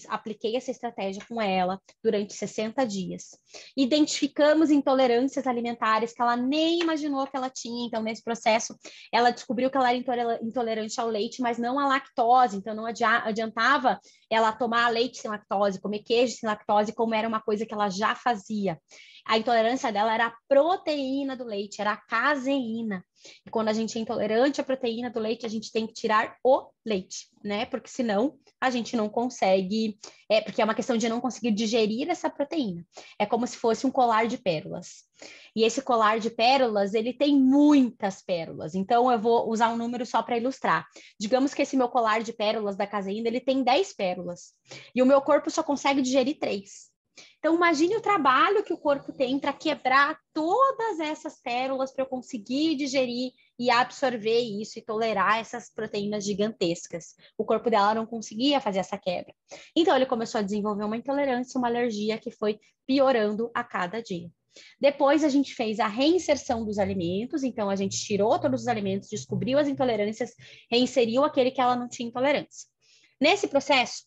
apliquei essa estratégia com ela durante 60 dias. Identificamos intolerâncias alimentares que ela nem imaginou que ela tinha. Então, nesse processo, ela descobriu que ela era intolerante ao leite, mas não à lactose. Então, não adiantava ela tomar leite sem lactose, comer queijo sem lactose, como era uma coisa que ela já fazia. A intolerância dela era a proteína do leite, era a caseína. E quando a gente é intolerante à proteína do leite, a gente tem que tirar o leite, né? Porque senão a gente não consegue, porque é uma questão de não conseguir digerir essa proteína. É como se fosse um colar de pérolas. E esse colar de pérolas, ele tem muitas pérolas. Então, eu vou usar um número só para ilustrar. Digamos que esse meu colar de pérolas da caseína, ele tem 10 pérolas. E o meu corpo só consegue digerir 3. Então, imagine o trabalho que o corpo tem para quebrar todas essas pérolas para eu conseguir digerir e absorver isso e tolerar essas proteínas gigantescas. O corpo dela não conseguia fazer essa quebra. Então, ele começou a desenvolver uma intolerância, uma alergia que foi piorando a cada dia. Depois, a gente fez a reinserção dos alimentos, então a gente tirou todos os alimentos, descobriu as intolerâncias, reinseriu aquele que ela não tinha intolerância. Nesse processo,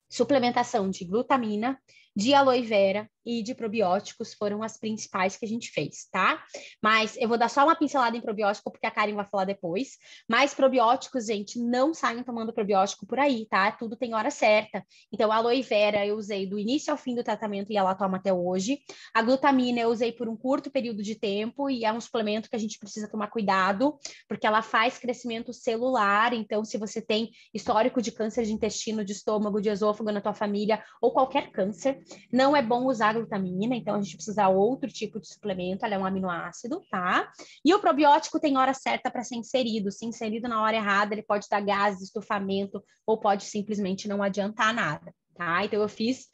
suplementação de glutamina, de aloe vera e de probióticos foram as principais que a gente fez, tá? Mas eu vou dar só uma pincelada em probiótico, porque a Karen vai falar depois. Mas probióticos, gente, não saiam tomando probiótico por aí, tá? Tudo tem hora certa. Então, a aloe vera eu usei do início ao fim do tratamento e ela toma até hoje. A glutamina eu usei por um curto período de tempo e é um suplemento que a gente precisa tomar cuidado, porque ela faz crescimento celular. Então, se você tem histórico de câncer de intestino, de estômago, de esôfago na tua família ou qualquer câncer, não é bom usar glutamina, então a gente precisa usar outro tipo de suplemento, ela é um aminoácido, tá? E o probiótico tem hora certa para ser inserido. Se inserido na hora errada, ele pode dar gases, estufamento, ou pode simplesmente não adiantar nada, tá? Então eu fiz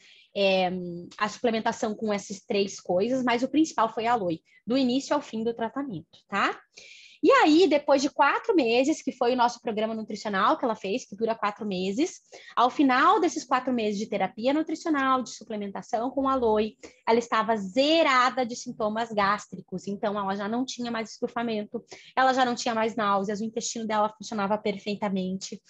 a suplementação com essas 3 coisas, mas o principal foi a aloe, do início ao fim do tratamento, tá? E aí, depois de 4 meses, que foi o nosso programa nutricional que ela fez, que dura 4 meses, ao final desses 4 meses de terapia nutricional, de suplementação com aloe, ela estava zerada de sintomas gástricos, então ela já não tinha mais estufamento, ela já não tinha mais náuseas, o intestino dela funcionava perfeitamente,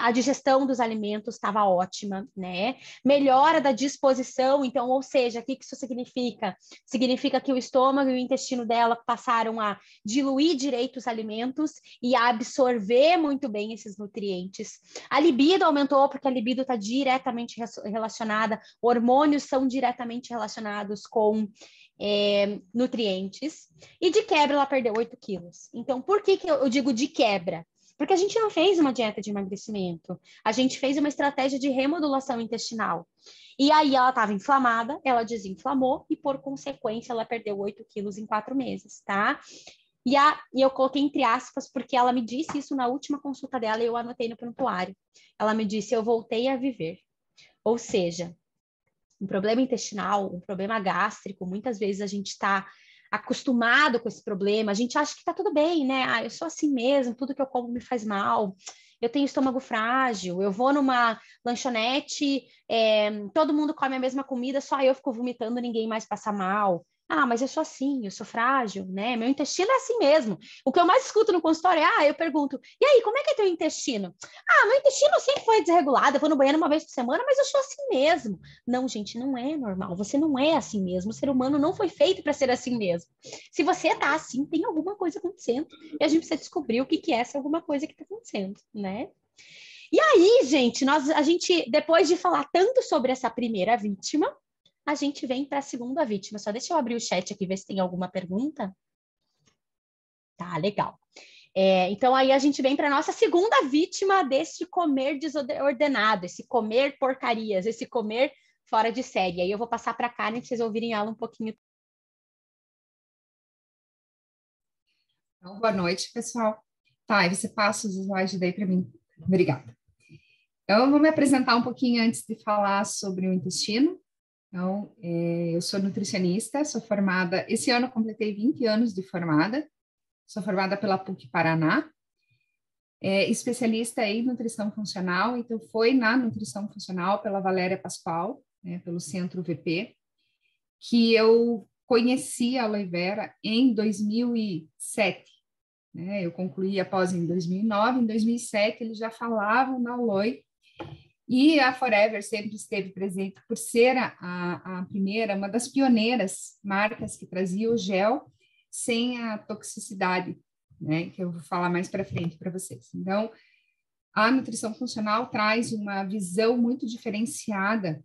a digestão dos alimentos estava ótima, né? Melhora da disposição, então, ou seja, o que isso significa? Significa que o estômago e o intestino dela passaram a diluir direito os alimentos e a absorver muito bem esses nutrientes. A libido aumentou, porque a libido está diretamente relacionada, hormônios são diretamente relacionados com nutrientes. E de quebra, ela perdeu 8 quilos. Então, por que eu digo de quebra? Porque a gente não fez uma dieta de emagrecimento, a gente fez uma estratégia de remodulação intestinal. E aí ela estava inflamada, ela desinflamou e, por consequência, ela perdeu 8 quilos em 4 meses, tá? E eu coloquei entre aspas, porque ela me disse isso na última consulta dela e eu anotei no prontuário. Ela me disse, eu voltei a viver. Ou seja, um problema intestinal, um problema gástrico, muitas vezes a gente está acostumado com esse problema, a gente acha que está tudo bem, né? Ah, eu sou assim mesmo, tudo que eu como me faz mal, eu tenho estômago frágil, eu vou numa lanchonete, todo mundo come a mesma comida, só eu fico vomitando, ninguém mais passa mal. Ah, mas eu sou assim, eu sou frágil, né? Meu intestino é assim mesmo. O que eu mais escuto no consultório eu pergunto, e aí, como é que é teu intestino? Ah, meu intestino sempre foi desregulado, eu vou no banheiro uma vez por semana, mas eu sou assim mesmo. Não, gente, não é normal. Você não é assim mesmo. O ser humano não foi feito para ser assim mesmo. Se você tá assim, tem alguma coisa acontecendo. E a gente precisa descobrir o que é essa alguma coisa que está acontecendo, né? E aí, gente, a gente, depois de falar tanto sobre essa primeira vítima, a gente vem para a segunda vítima. Só deixa eu abrir o chat aqui, ver se tem alguma pergunta. Tá, legal. Então, aí a gente vem para a nossa segunda vítima desse comer desordenado, esse comer porcarias, esse comer fora de série. Aí eu vou passar para a Karen, para vocês ouvirem ela um pouquinho. Então, boa noite, pessoal. Tá, e você passa os slides daí para mim. Obrigada. Então, eu vou me apresentar um pouquinho antes de falar sobre o intestino. Então, eu sou nutricionista, sou formada, esse ano eu completei 20 anos de formada, sou formada pela PUC Paraná, especialista em nutrição funcional, então foi na nutrição funcional pela Valéria Pascoal, né, pelo Centro VP, que eu conheci a aloe vera em 2007, né, eu concluí a pós em 2009, em 2007 eles já falavam na aloe, e a Forever sempre esteve presente por ser a primeira, uma das pioneiras marcas que trazia o gel sem a toxicidade, né, que eu vou falar mais para frente para vocês. Então, a nutrição funcional traz uma visão muito diferenciada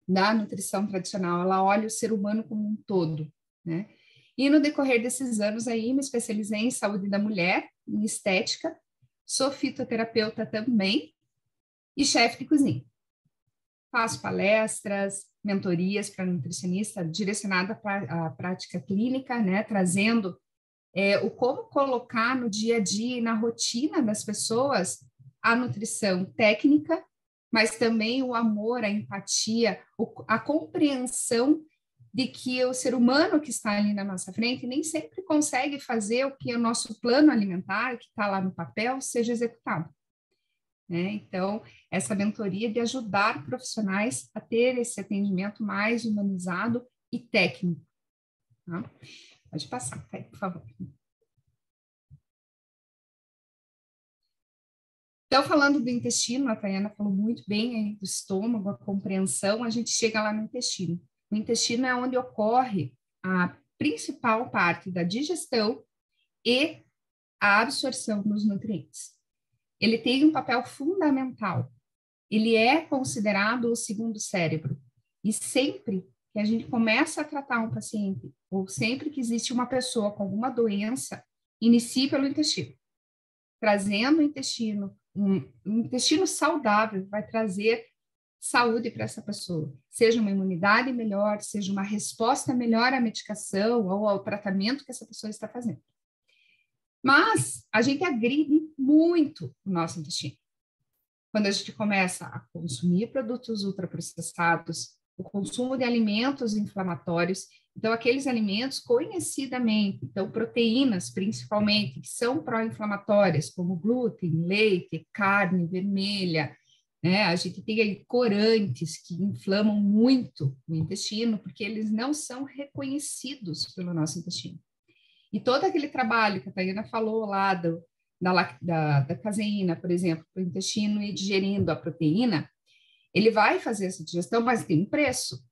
da nutrição tradicional. Ela olha o ser humano como um todo, né? E no decorrer desses anos aí, me especializei em saúde da mulher, em estética, sou fitoterapeuta também, e chefe de cozinha. Faço palestras, mentorias para nutricionista direcionada para a prática clínica, né, trazendo o como colocar no dia a dia e na rotina das pessoas a nutrição técnica mas também o amor, a empatia, a compreensão de que o ser humano que está ali na nossa frente nem sempre consegue fazer o que o nosso plano alimentar, que está lá no papel, seja executado. Né? Então, essa mentoria de ajudar profissionais a ter esse atendimento mais humanizado e técnico. Tá? Pode passar, por favor. Então, falando do intestino, a Tayana falou muito bem aí do estômago, a compreensão, a gente chega lá no intestino. O intestino é onde ocorre a principal parte da digestão e a absorção dos nutrientes. Ele tem um papel fundamental. Ele é considerado o segundo cérebro. E sempre que a gente começa a tratar um paciente, ou sempre que existe uma pessoa com alguma doença, inicie pelo intestino. Trazendo o intestino, um intestino saudável vai trazer saúde para essa pessoa, seja uma imunidade melhor, seja uma resposta melhor à medicação ou ao tratamento que essa pessoa está fazendo. Mas a gente agride muito o nosso intestino. Quando a gente começa a consumir produtos ultraprocessados, o consumo de alimentos inflamatórios, então aqueles alimentos conhecidamente, então proteínas principalmente, que são pró-inflamatórias, como glúten, leite, carne vermelha, né? A gente tem aí corantes que inflamam muito o intestino, porque eles não são reconhecidos pelo nosso intestino. E todo aquele trabalho que a Tayana falou lá da caseína, por exemplo, para o intestino ir digerindo a proteína, ele vai fazer essa digestão, mas tem um preço.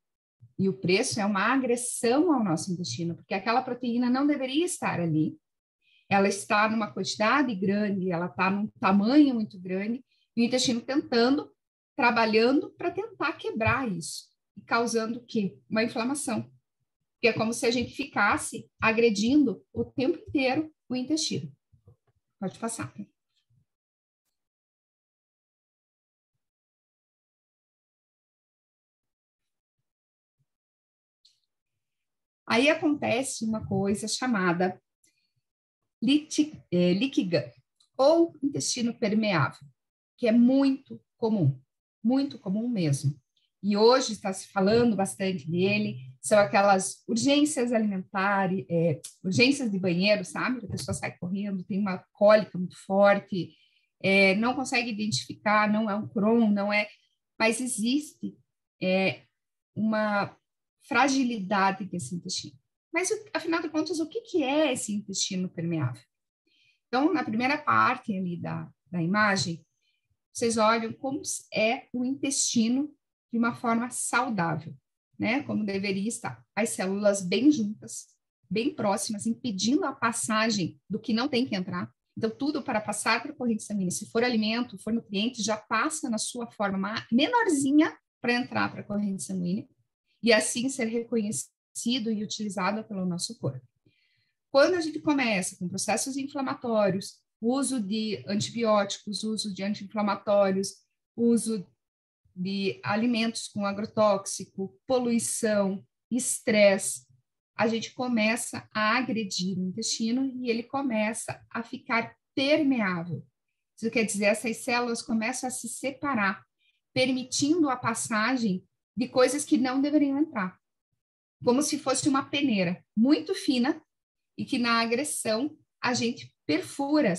E o preço é uma agressão ao nosso intestino, porque aquela proteína não deveria estar ali. Ela está numa quantidade grande, ela está num tamanho muito grande, e o intestino tentando, trabalhando para tentar quebrar isso, e causando o quê? Uma inflamação. Que é como se a gente ficasse agredindo o tempo inteiro o intestino. Pode passar. Aí acontece uma coisa chamada Liquigan, ou intestino permeável, que é muito comum mesmo. E hoje está se falando bastante dele, são aquelas urgências alimentares, urgências de banheiro, sabe? A pessoa sai correndo, tem uma cólica muito forte, não consegue identificar, não é um Crohn, não é... Mas existe uma fragilidade desse intestino. Mas, afinal de contas, o que é esse intestino permeável? Então, na primeira parte ali da imagem, vocês olham como é o intestino de uma forma saudável, né? Como deveria estar. As células bem juntas, bem próximas, impedindo a passagem do que não tem que entrar. Então, tudo para passar para a corrente sanguínea. Se for alimento, for nutriente, já passa na sua forma menorzinha para entrar para a corrente sanguínea e assim ser reconhecido e utilizado pelo nosso corpo. Quando a gente começa com processos inflamatórios, uso de antibióticos, uso de anti-inflamatórios, uso de alimentos com agrotóxico, poluição, estresse, a gente começa a agredir o intestino e ele começa a ficar permeável. Isso quer dizer, essas células começam a se separar, permitindo a passagem de coisas que não deveriam entrar, como se fosse uma peneira muito fina e que na agressão a gente perfura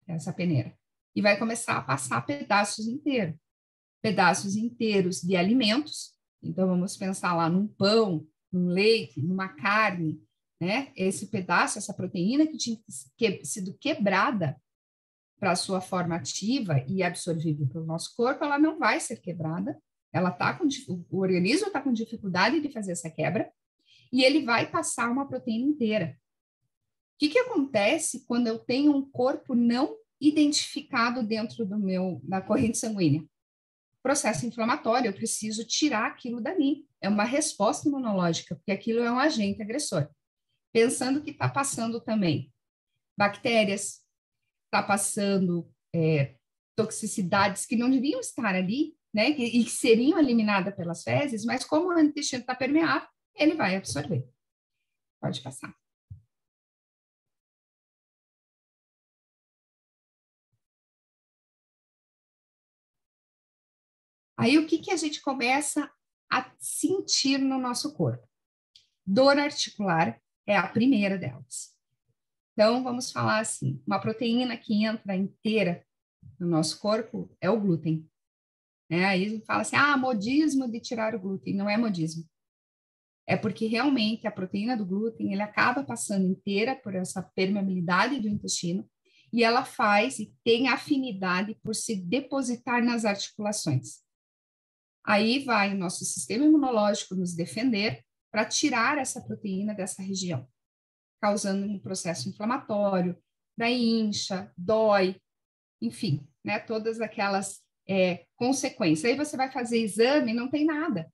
essa peneira e vai começar a passar pedaços inteiros de alimentos. Então, vamos pensar lá num pão, num leite, numa carne, né? Esse pedaço, essa proteína que tinha sido quebrada para a sua forma ativa e absorvível pelo nosso corpo, ela não vai ser quebrada. O organismo está com dificuldade de fazer essa quebra e ele vai passar uma proteína inteira. O que acontece quando eu tenho um corpo não identificado dentro da corrente sanguínea? Processo inflamatório, eu preciso tirar aquilo dali. É uma resposta imunológica, porque aquilo é um agente agressor. Pensando que está passando também bactérias, está passando toxicidades que não deviam estar ali, né? E que seriam eliminadas pelas fezes, mas como o intestino está permeável, ele vai absorver. Pode passar. Aí, o que que a gente começa a sentir no nosso corpo? Dor articular é a primeira delas. Então, vamos falar assim, uma proteína que entra inteira no nosso corpo é o glúten. Aí a gente fala assim, modismo de tirar o glúten. Não é modismo. É porque realmente a proteína do glúten, ele acaba passando inteira por essa permeabilidade do intestino e ela faz e tem afinidade por se depositar nas articulações. Aí vai o nosso sistema imunológico nos defender para tirar essa proteína dessa região, causando um processo inflamatório, daí incha, dói, enfim, né, todas aquelas consequências. Aí você vai fazer exame, não tem nada.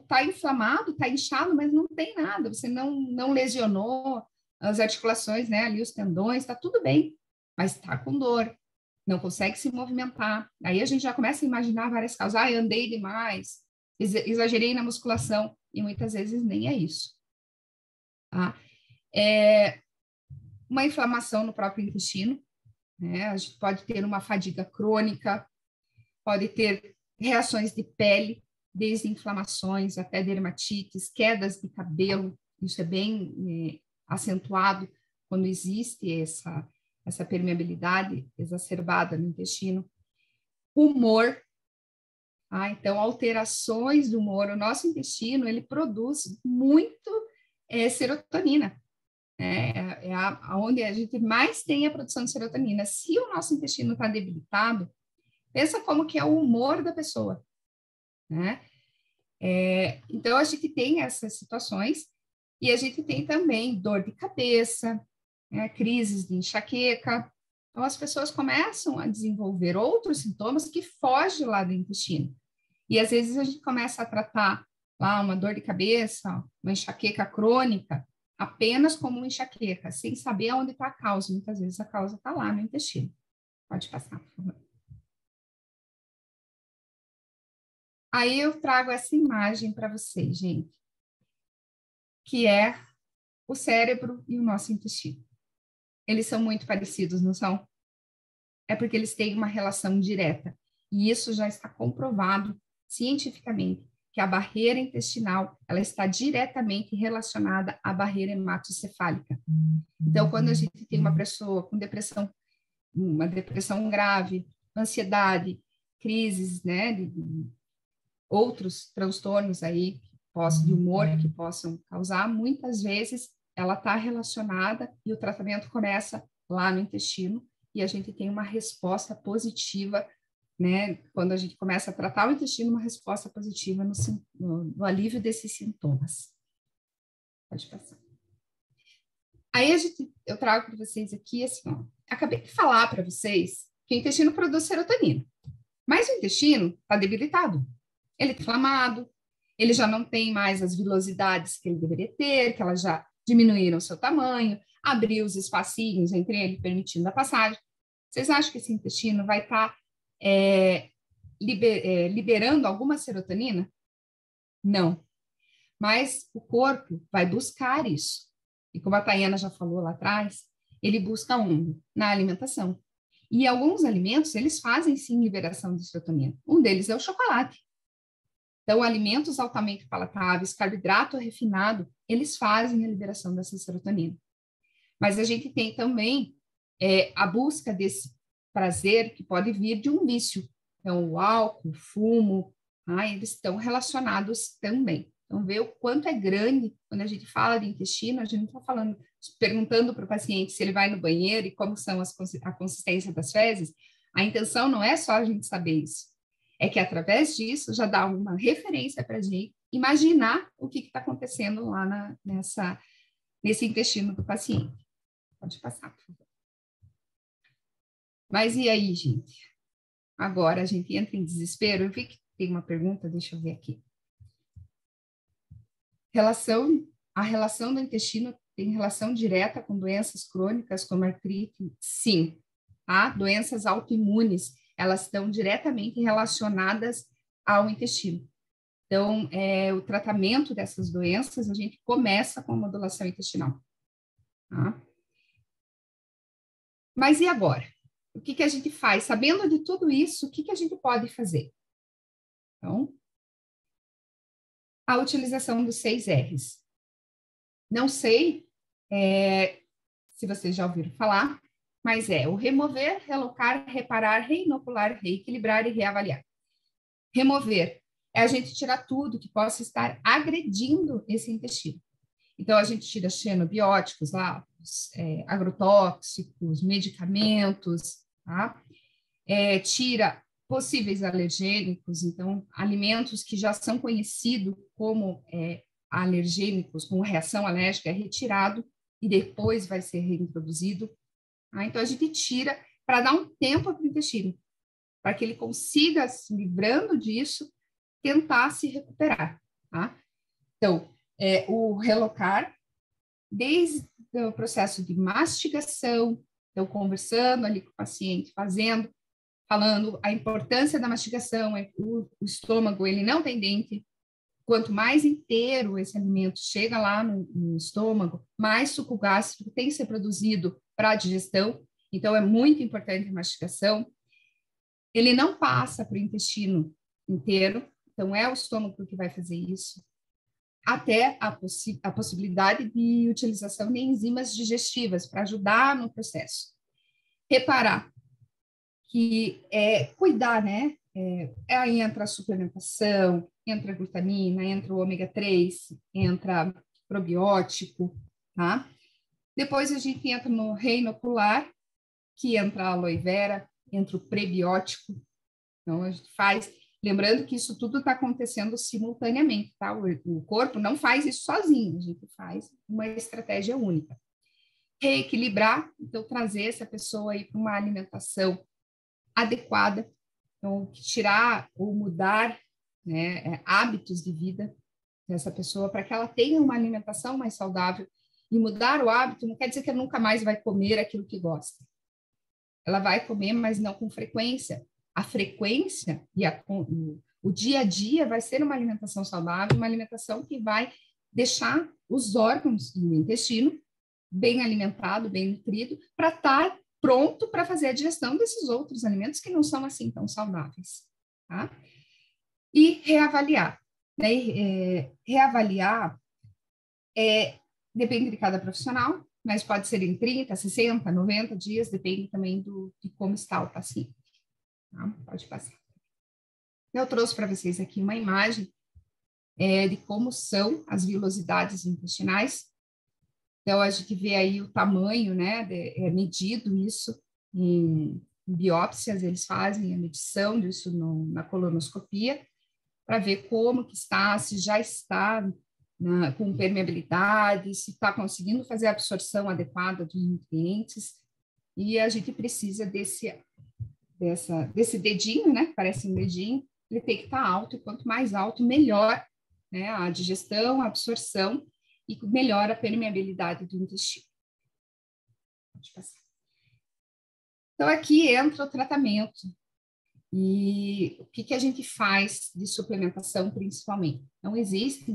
Tá inflamado, tá inchado, mas não tem nada. Você não lesionou as articulações, né, ali os tendões, tá tudo bem, mas tá com dor, não consegue se movimentar. Aí a gente já começa a imaginar várias causas. Andei demais, exagerei na musculação, e muitas vezes nem é isso. Tá? Uma inflamação no próprio intestino, né? A gente pode ter uma fadiga crônica, pode ter reações de pele, desde inflamações até dermatites, quedas de cabelo, isso é bem acentuado quando existe essa permeabilidade exacerbada no intestino. Humor, então alterações do humor, o nosso intestino, ele produz muito serotonina, onde a gente mais tem a produção de serotonina. Se o nosso intestino está debilitado, pensa como que é o humor da pessoa, né? Então, a gente tem essas situações e a gente tem também dor de cabeça, né, crises de enxaqueca. Então, as pessoas começam a desenvolver outros sintomas que fogem lá do intestino. E, às vezes, a gente começa a tratar lá uma dor de cabeça, uma enxaqueca crônica, apenas como uma enxaqueca, sem saber onde está a causa. Muitas vezes, a causa está lá no intestino. Pode passar, por favor. Aí eu trago essa imagem para vocês, gente, que é o cérebro e o nosso intestino. Eles são muito parecidos, não são? É porque eles têm uma relação direta. E isso já está comprovado cientificamente, que a barreira intestinal, ela está diretamente relacionada à barreira hematocefálica. Então, quando a gente tem uma pessoa com depressão, uma depressão grave, ansiedade, crises, né, de outros transtornos aí de humor que possam causar, muitas vezes ela está relacionada e o tratamento começa lá no intestino e a gente tem uma resposta positiva, né? Quando a gente começa a tratar o intestino, uma resposta positiva no alívio desses sintomas. Pode passar. Aí eu trago para vocês aqui assim, ó, acabei de falar para vocês que o intestino produz serotonina, mas o intestino está debilitado. Ele está inflamado, ele já não tem mais as vilosidades que ele deveria ter, que elas já diminuíram o seu tamanho, abriu os espacinhos entre ele, permitindo a passagem. Vocês acham que esse intestino vai estar liberando alguma serotonina? Não. Mas o corpo vai buscar isso. E como a Tayana já falou lá atrás, ele busca onde? Na alimentação. E alguns alimentos, eles fazem sim liberação de serotonina. Um deles é o chocolate. Então, alimentos altamente palatáveis, carboidrato refinado, eles fazem a liberação dessa serotonina. Mas a gente tem também a busca desse prazer que pode vir de um vício. Então, o álcool, o fumo, eles estão relacionados também. Então, vê o quanto é grande quando a gente fala de intestino, a gente não está perguntando para o paciente se ele vai no banheiro e como são a consistência das fezes. A intenção não é só a gente saber isso. É que, através disso, já dá uma referência para a gente imaginar o que está acontecendo lá nesse intestino do paciente. Pode passar, por favor. Mas e aí, gente? Agora a gente entra em desespero. Eu vi que tem uma pergunta, deixa eu ver aqui. A relação do intestino tem relação direta com doenças crônicas como artrite? Sim. Tá? Doenças autoimunes, elas estão diretamente relacionadas ao intestino. Então, o tratamento dessas doenças, a gente começa com a modulação intestinal. Tá? Mas e agora? O que a gente faz? Sabendo de tudo isso, o que a gente pode fazer? Então, a utilização dos 6 R's. Não sei se vocês já ouviram falar, mas é o remover, relocar, reparar, reinocular, reequilibrar e reavaliar. Remover é a gente tirar tudo que possa estar agredindo esse intestino. Então, a gente tira xenobióticos lá, agrotóxicos, medicamentos, tá? Tira possíveis alergênicos, então, alimentos que já são conhecidos como alergênicos, com reação alérgica, é retirado e depois vai ser reintroduzido. Tá? Então, a gente tira para dar um tempo para o intestino, para que ele consiga, se livrando disso, tentar se recuperar. Tá? Então, o relocar, desde o processo de mastigação, então, conversando ali com o paciente, falando a importância da mastigação, o estômago, ele não tem dente. Quanto mais inteiro esse alimento chega lá no estômago, mais suco gástrico tem que ser produzido para a digestão. Então, é muito importante a mastigação. Ele não passa para o intestino inteiro, então é o estômago que vai fazer isso. Até a possibilidade de utilização de enzimas digestivas para ajudar no processo. Reparar que cuidar, né? Aí entra a suplementação, entra a glutamina, entra o ômega 3, entra probiótico, tá? Depois a gente entra no reinocular, que entra a aloe vera, entra o prebiótico. Então, a gente faz... Lembrando que isso tudo está acontecendo simultaneamente, tá? O corpo não faz isso sozinho, a gente faz uma estratégia única. Reequilibrar, então, trazer essa pessoa aí para uma alimentação adequada, então, tirar ou mudar, né, hábitos de vida dessa pessoa para que ela tenha uma alimentação mais saudável. E mudar o hábito não quer dizer que ela nunca mais vai comer aquilo que gosta. Ela vai comer, mas não com frequência. A frequência e o dia a dia vai ser uma alimentação saudável, uma alimentação que vai deixar os órgãos do intestino bem alimentado, bem nutrido, para estar pronto para fazer a digestão desses outros alimentos que não são assim tão saudáveis. Tá? E reavaliar. Né? Reavaliar depende de cada profissional, mas pode ser em 30, 60, 90 dias, depende também de como está o paciente. Tá? Pode passar. Eu trouxe para vocês aqui uma imagem de como são as vilosidades intestinais. Então, a gente vê aí o tamanho, né, medido isso em biópsias, eles fazem a medição disso na colonoscopia, para ver como que está, se já está com permeabilidade, se está conseguindo fazer a absorção adequada dos nutrientes, e a gente precisa desse dedinho, né, parece um dedinho, ele tem que estar alto, e quanto mais alto, melhor, né, a digestão, a absorção, e melhora a permeabilidade do intestino. Pode passar. Então, aqui entra o tratamento. E o que a gente faz de suplementação, principalmente? Não existe...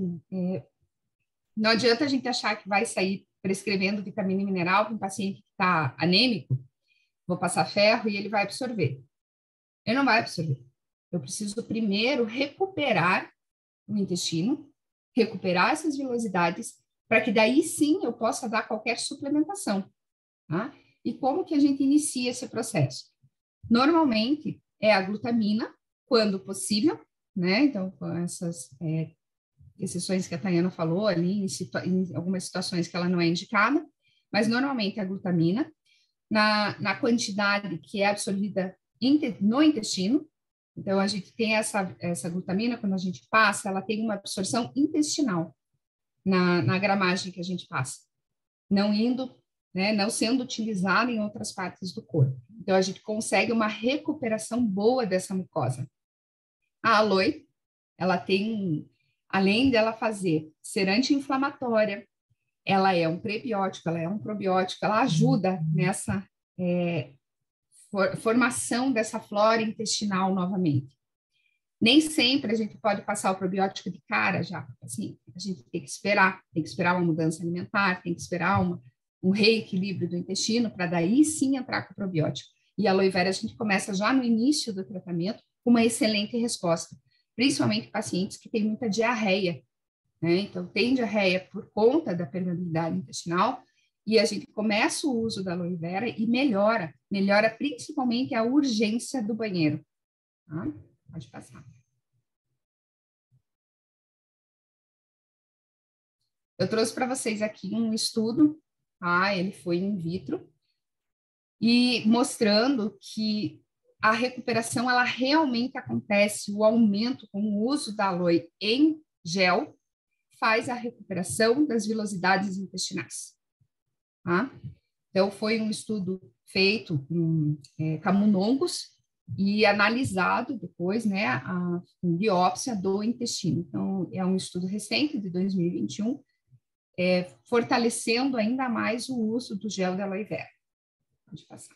não adianta a gente achar que vai sair prescrevendo vitamina e mineral para um paciente que está anêmico, vou passar ferro e ele vai absorver. Ele não vai absorver. Eu preciso primeiro recuperar o intestino, recuperar essas vilosidades, para que daí sim eu possa dar qualquer suplementação. Tá? E como que a gente inicia esse processo? Normalmente é a glutamina, quando possível, né? Então, com essas exceções que a Tayana falou ali, em algumas situações que ela não é indicada, mas normalmente é a glutamina, na quantidade que é absorvida no intestino. Então, a gente tem essa glutamina, quando a gente passa, ela tem uma absorção intestinal na gramagem que a gente passa, não indo, né, não sendo utilizada em outras partes do corpo. Então, a gente consegue uma recuperação boa dessa mucosa. A aloe, ela tem, além dela ser anti-inflamatória, ela é um prebiótico, ela é um probiótico, ela ajuda nessa formação dessa flora intestinal novamente. Nem sempre a gente pode passar o probiótico de cara já, assim, a gente tem que esperar uma mudança alimentar, tem que esperar um reequilíbrio do intestino para daí sim entrar com o probiótico. E a aloe vera a gente começa já no início do tratamento com uma excelente resposta. principalmente pacientes que têm muita diarreia, né? Então, tem diarreia por conta da permeabilidade intestinal, e a gente começa o uso da aloe vera e melhora principalmente a urgência do banheiro. Tá? Pode passar. Eu trouxe para vocês aqui um estudo, tá? Ele foi in vitro, e mostrando que a recuperação, ela realmente acontece, o aumento com o uso da aloe em gel faz a recuperação das vilosidades intestinais. Tá? Então, foi um estudo feito com camundongos e analisado depois, né, a biópsia do intestino. Então, é um estudo recente, de 2021, fortalecendo ainda mais o uso do gel de aloe vera. Pode passar.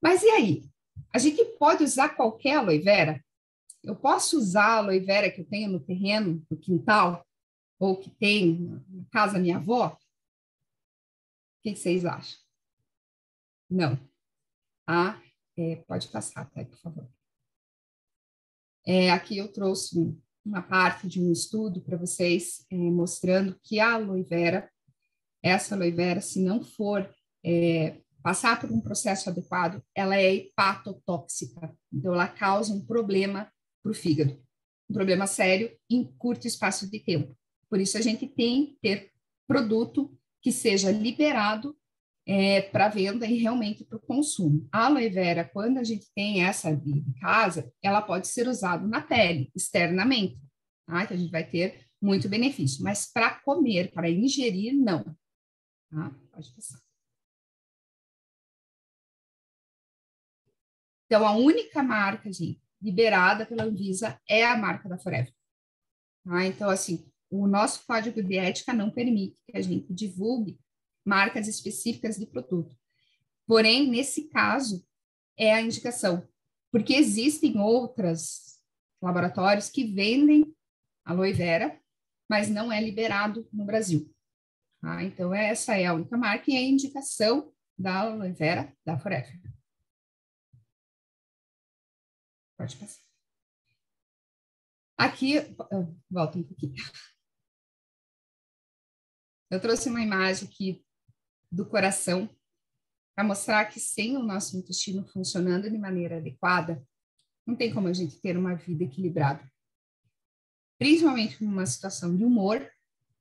Mas e aí? A gente pode usar qualquer aloe vera? Eu posso usar a aloe vera que eu tenho no terreno, no quintal, ou que tem na casa da minha avó? O que vocês acham? Não. Tá? Pode passar, tá, por favor. Aqui eu trouxe uma parte de um estudo para vocês, mostrando que a aloe vera, essa aloe vera, se não for passar por um processo adequado, ela é hepatotóxica. Então, ela causa um problema para o fígado. Um problema sério em curto espaço de tempo. Por isso, a gente tem que ter produto que seja liberado para venda e realmente para o consumo. A aloe vera, quando a gente tem essa de casa, ela pode ser usada na pele, externamente, tá? Que a gente vai ter muito benefício. Mas para comer, para ingerir, não. Tá? Pode passar. Então, a única marca, gente, liberada pela Anvisa é a marca da Forever. Tá? Então, assim, o nosso código de ética não permite que a gente divulgue marcas específicas de produto. Porém, nesse caso, é a indicação, porque existem outros laboratórios que vendem aloe vera, mas não é liberado no Brasil. Tá? Então, essa é a única marca e é a indicação da aloe vera da Forever. Pode passar. Aqui, volta um pouquinho. Eu trouxe uma imagem aqui do coração para mostrar que sem o nosso intestino funcionando de maneira adequada, não tem como a gente ter uma vida equilibrada. Principalmente numa situação de humor,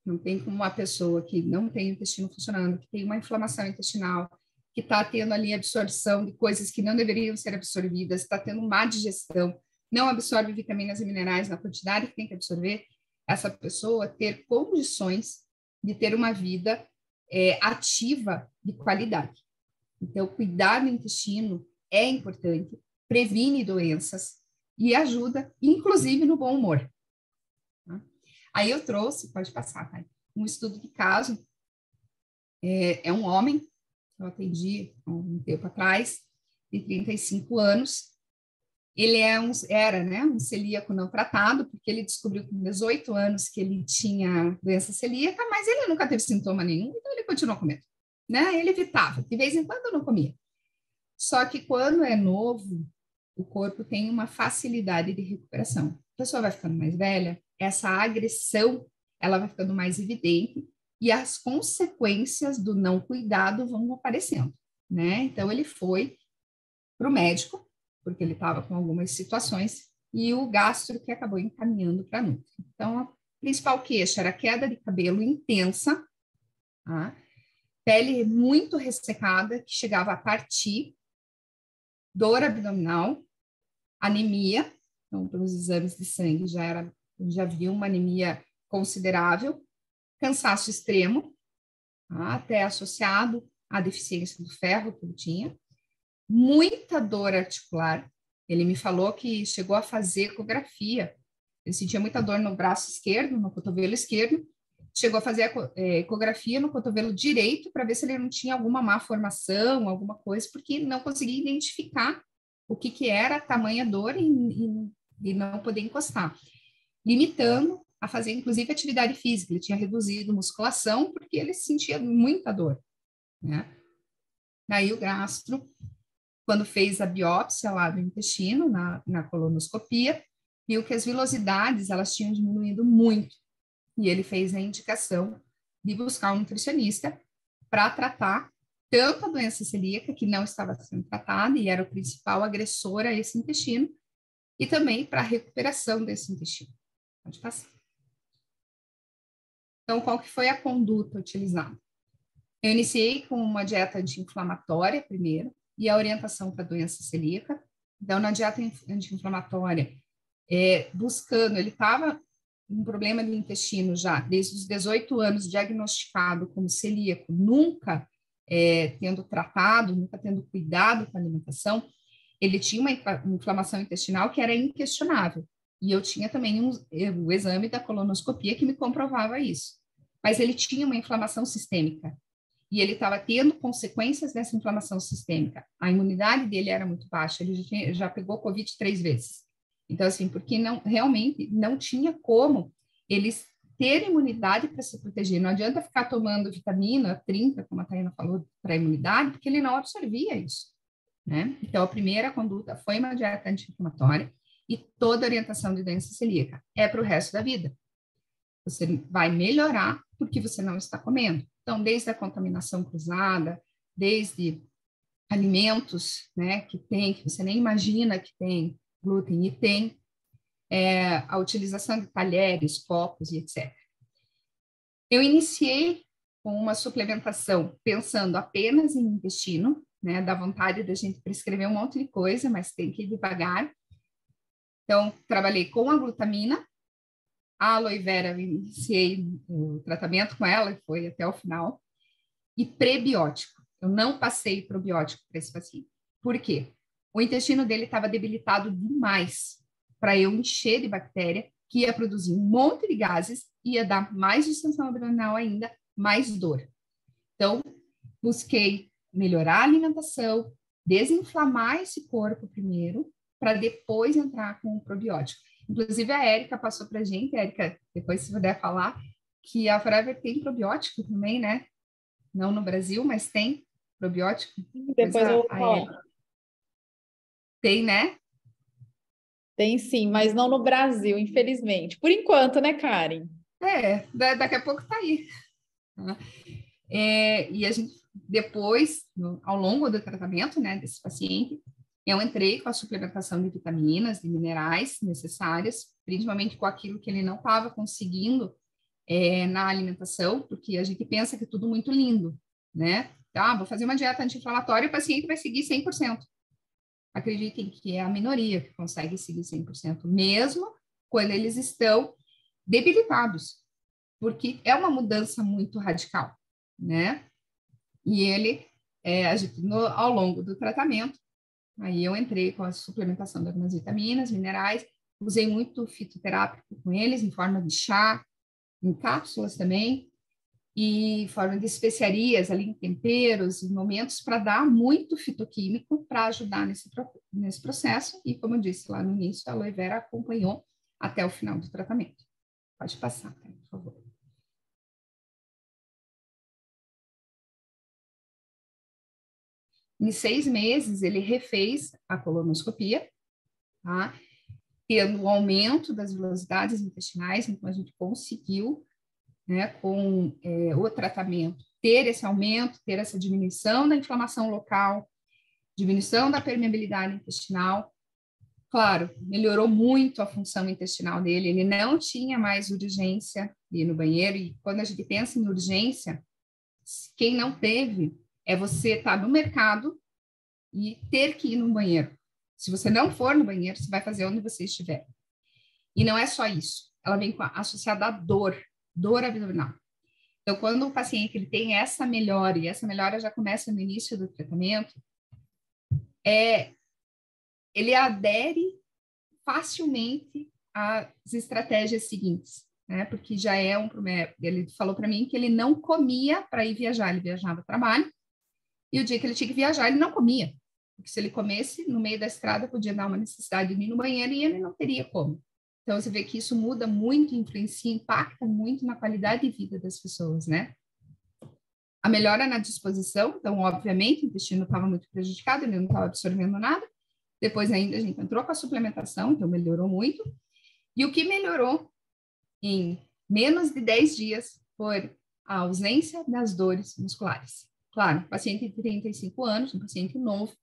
não tem como uma pessoa que não tem o intestino funcionando, que tem uma inflamação intestinal, que está tendo ali absorção de coisas que não deveriam ser absorvidas, está tendo má digestão, não absorve vitaminas e minerais na quantidade que tem que absorver, essa pessoa ter condições de ter uma vida ativa de qualidade. Então, cuidar do intestino é importante, previne doenças e ajuda, inclusive, no bom humor. Tá? Aí eu trouxe, pode passar, tá? Um estudo de caso, é um homem, que eu atendi há um tempo atrás, de 35 anos. Ele era um celíaco não tratado, porque ele descobriu com 18 anos que ele tinha doença celíaca, mas ele nunca teve sintoma nenhum, então ele continuou comendo. Né? Ele evitava, de vez em quando não comia. Só que quando é novo, o corpo tem uma facilidade de recuperação. A pessoa vai ficando mais velha, essa agressão, ela vai ficando mais evidente e as consequências do não cuidado vão aparecendo, né? Então, ele foi para o médico, porque ele estava com algumas situações, e o gastro que acabou encaminhando para a Nutri. Então, a principal queixa era queda de cabelo intensa, tá? Pele muito ressecada, que chegava a partir, dor abdominal, anemia, então, pelos exames de sangue já havia uma anemia considerável, cansaço extremo, tá? Até associado à deficiência do ferro que ele tinha, muita dor articular. Ele me falou que chegou a fazer ecografia, ele sentia muita dor no braço esquerdo, no cotovelo esquerdo, chegou a fazer ecografia no cotovelo direito para ver se ele não tinha alguma má formação, alguma coisa, porque não conseguia identificar o que era tamanha dor e não poder encostar, limitando a fazer, inclusive, atividade física. Ele tinha reduzido musculação porque ele sentia muita dor, né? Daí o gastro quando fez a biópsia lá do intestino, na colonoscopia, viu que as vilosidades, elas tinham diminuído muito. E ele fez a indicação de buscar um nutricionista para tratar tanto a doença celíaca, que não estava sendo tratada e era o principal agressor a esse intestino, e também para a recuperação desse intestino. Pode passar. Então, qual que foi a conduta utilizada? Eu iniciei com uma dieta anti-inflamatória primeiro, e a orientação para a doença celíaca. Então, na dieta anti-inflamatória, buscando, ele estava um problema de intestino já desde os 18 anos, diagnosticado como celíaco, nunca tendo tratado, nunca tendo cuidado com a alimentação. Ele tinha uma inflamação intestinal que era inquestionável. E eu tinha também o exame da colonoscopia que me comprovava isso. Mas ele tinha uma inflamação sistêmica. E ele estava tendo consequências dessa inflamação sistêmica. A imunidade dele era muito baixa, ele já pegou Covid 3 vezes. Então, assim, porque realmente não tinha como eles terem imunidade para se proteger. Não adianta ficar tomando vitamina 30, como a Taina falou, para a imunidade, porque ele não absorvia isso, né? Então, a primeira conduta foi uma dieta anti-inflamatória e toda orientação de doença celíaca é para o resto da vida. Você vai melhorar porque você não está comendo. Então, desde a contaminação cruzada, desde alimentos, né, que você nem imagina que tem glúten, e tem a utilização de talheres, copos e etc. Eu iniciei com uma suplementação pensando apenas em intestino, né, dá vontade da gente prescrever um monte de coisa, mas tem que ir devagar. Então, trabalhei com a glutamina, a aloe vera, eu iniciei o tratamento com ela, foi até o final, e prebiótico. Eu não passei probiótico para esse paciente. Por quê? O intestino dele estava debilitado demais para eu encher de bactéria, que ia produzir um monte de gases, ia dar mais distensão abdominal ainda, mais dor. Então, busquei melhorar a alimentação, desinflamar esse corpo primeiro, para depois entrar com o probiótico. Inclusive, a Érica passou para a gente, Érica, depois se puder falar, que a Forever tem probiótico também, né? Não no Brasil, mas tem probiótico. Depois eu vou falar. Tem, né? Tem sim, mas não no Brasil, infelizmente. Por enquanto, né, Karen? Daqui a pouco tá aí. E a gente, depois, ao longo do tratamento, né, desse paciente, eu entrei com a suplementação de vitaminas, de minerais necessárias, principalmente com aquilo que ele não estava conseguindo na alimentação, porque a gente pensa que é tudo muito lindo, né? Tá, vou fazer uma dieta anti-inflamatória e o paciente vai seguir 100%. Acreditem que é a minoria que consegue seguir 100%, mesmo quando eles estão debilitados, porque é uma mudança muito radical, né? E ele, ao longo do tratamento, aí eu entrei com a suplementação de algumas vitaminas, minerais, usei muito fitoterápico com eles, em forma de chá, em cápsulas também, e forma de especiarias ali, em temperos, em momentos, para dar muito fitoquímico para ajudar nesse processo. E, como eu disse lá no início, a aloe vera acompanhou até o final do tratamento. Pode passar, por favor. Em 6 meses, ele refez a colonoscopia, tá? Tendo um aumento das velocidades intestinais, então a gente conseguiu, né, com o tratamento, ter esse aumento, ter essa diminuição da inflamação local, diminuição da permeabilidade intestinal. Claro, melhorou muito a função intestinal dele, ele não tinha mais urgência de ir no banheiro, e quando a gente pensa em urgência, quem não teve é você estar no mercado e ter que ir no banheiro. Se você não for no banheiro, você vai fazer onde você estiver. E não é só isso, ela vem associada à dor abdominal. Então, quando o paciente ele tem essa melhora, e essa melhora já começa no início do tratamento, ele adere facilmente às estratégias seguintes, né? Porque já é um problema. Ele falou para mim que ele não comia para ir viajar, ele viajava a trabalho, e o dia que ele tinha que viajar, ele não comia. Porque se ele comesse no meio da estrada, podia dar uma necessidade de ir no banheiro e ele não teria como. Então, você vê que isso muda muito, influencia, impacta muito na qualidade de vida das pessoas, né? A melhora na disposição, então, obviamente, o intestino estava muito prejudicado, ele não estava absorvendo nada. Depois ainda a gente entrou com a suplementação, então melhorou muito. E o que melhorou em menos de 10 dias foi a ausência das dores musculares. Claro, paciente de 35 anos, um paciente novo,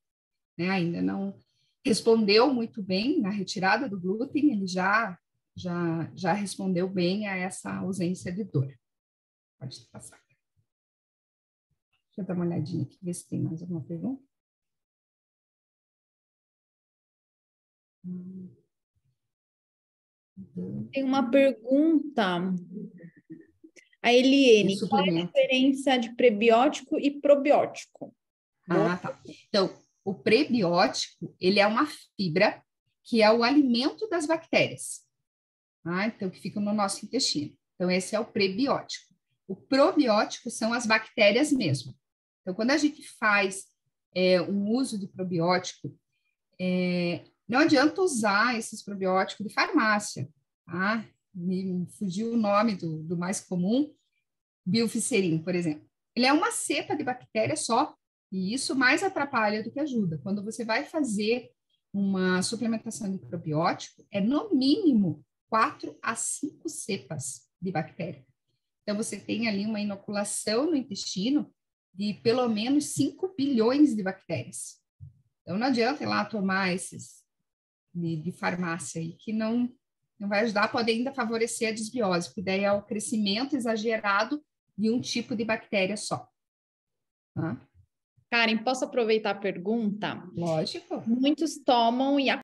né, ainda não respondeu muito bem na retirada do glúten, ele já respondeu bem a essa ausência de dor. Pode passar. Deixa eu dar uma olhadinha aqui, ver se tem mais alguma pergunta. Tem uma pergunta. A Eliene, qual é a diferença de prebiótico e probiótico? Tá. Então, o prebiótico, ele é uma fibra que é o alimento das bactérias, tá? Então, que fica no nosso intestino. Então, esse é o prebiótico. O probiótico são as bactérias mesmo. Então, quando a gente faz um uso de probiótico, não adianta usar esses probióticos de farmácia, tá? Me fugiu o nome do mais comum, Bifidobacterium, por exemplo. Ele é uma cepa de bactéria só, e isso mais atrapalha do que ajuda. Quando você vai fazer uma suplementação de probiótico, é no mínimo 4 a 5 cepas de bactéria. Então, você tem ali uma inoculação no intestino de pelo menos 5 bilhões de bactérias. Então, não adianta ir lá tomar esses de farmácia aí, que não vai ajudar, pode ainda favorecer a desbiose, porque daí é o crescimento exagerado de um tipo de bactéria só. Tá? Karen, posso aproveitar a pergunta? Lógico. Muitos tomam e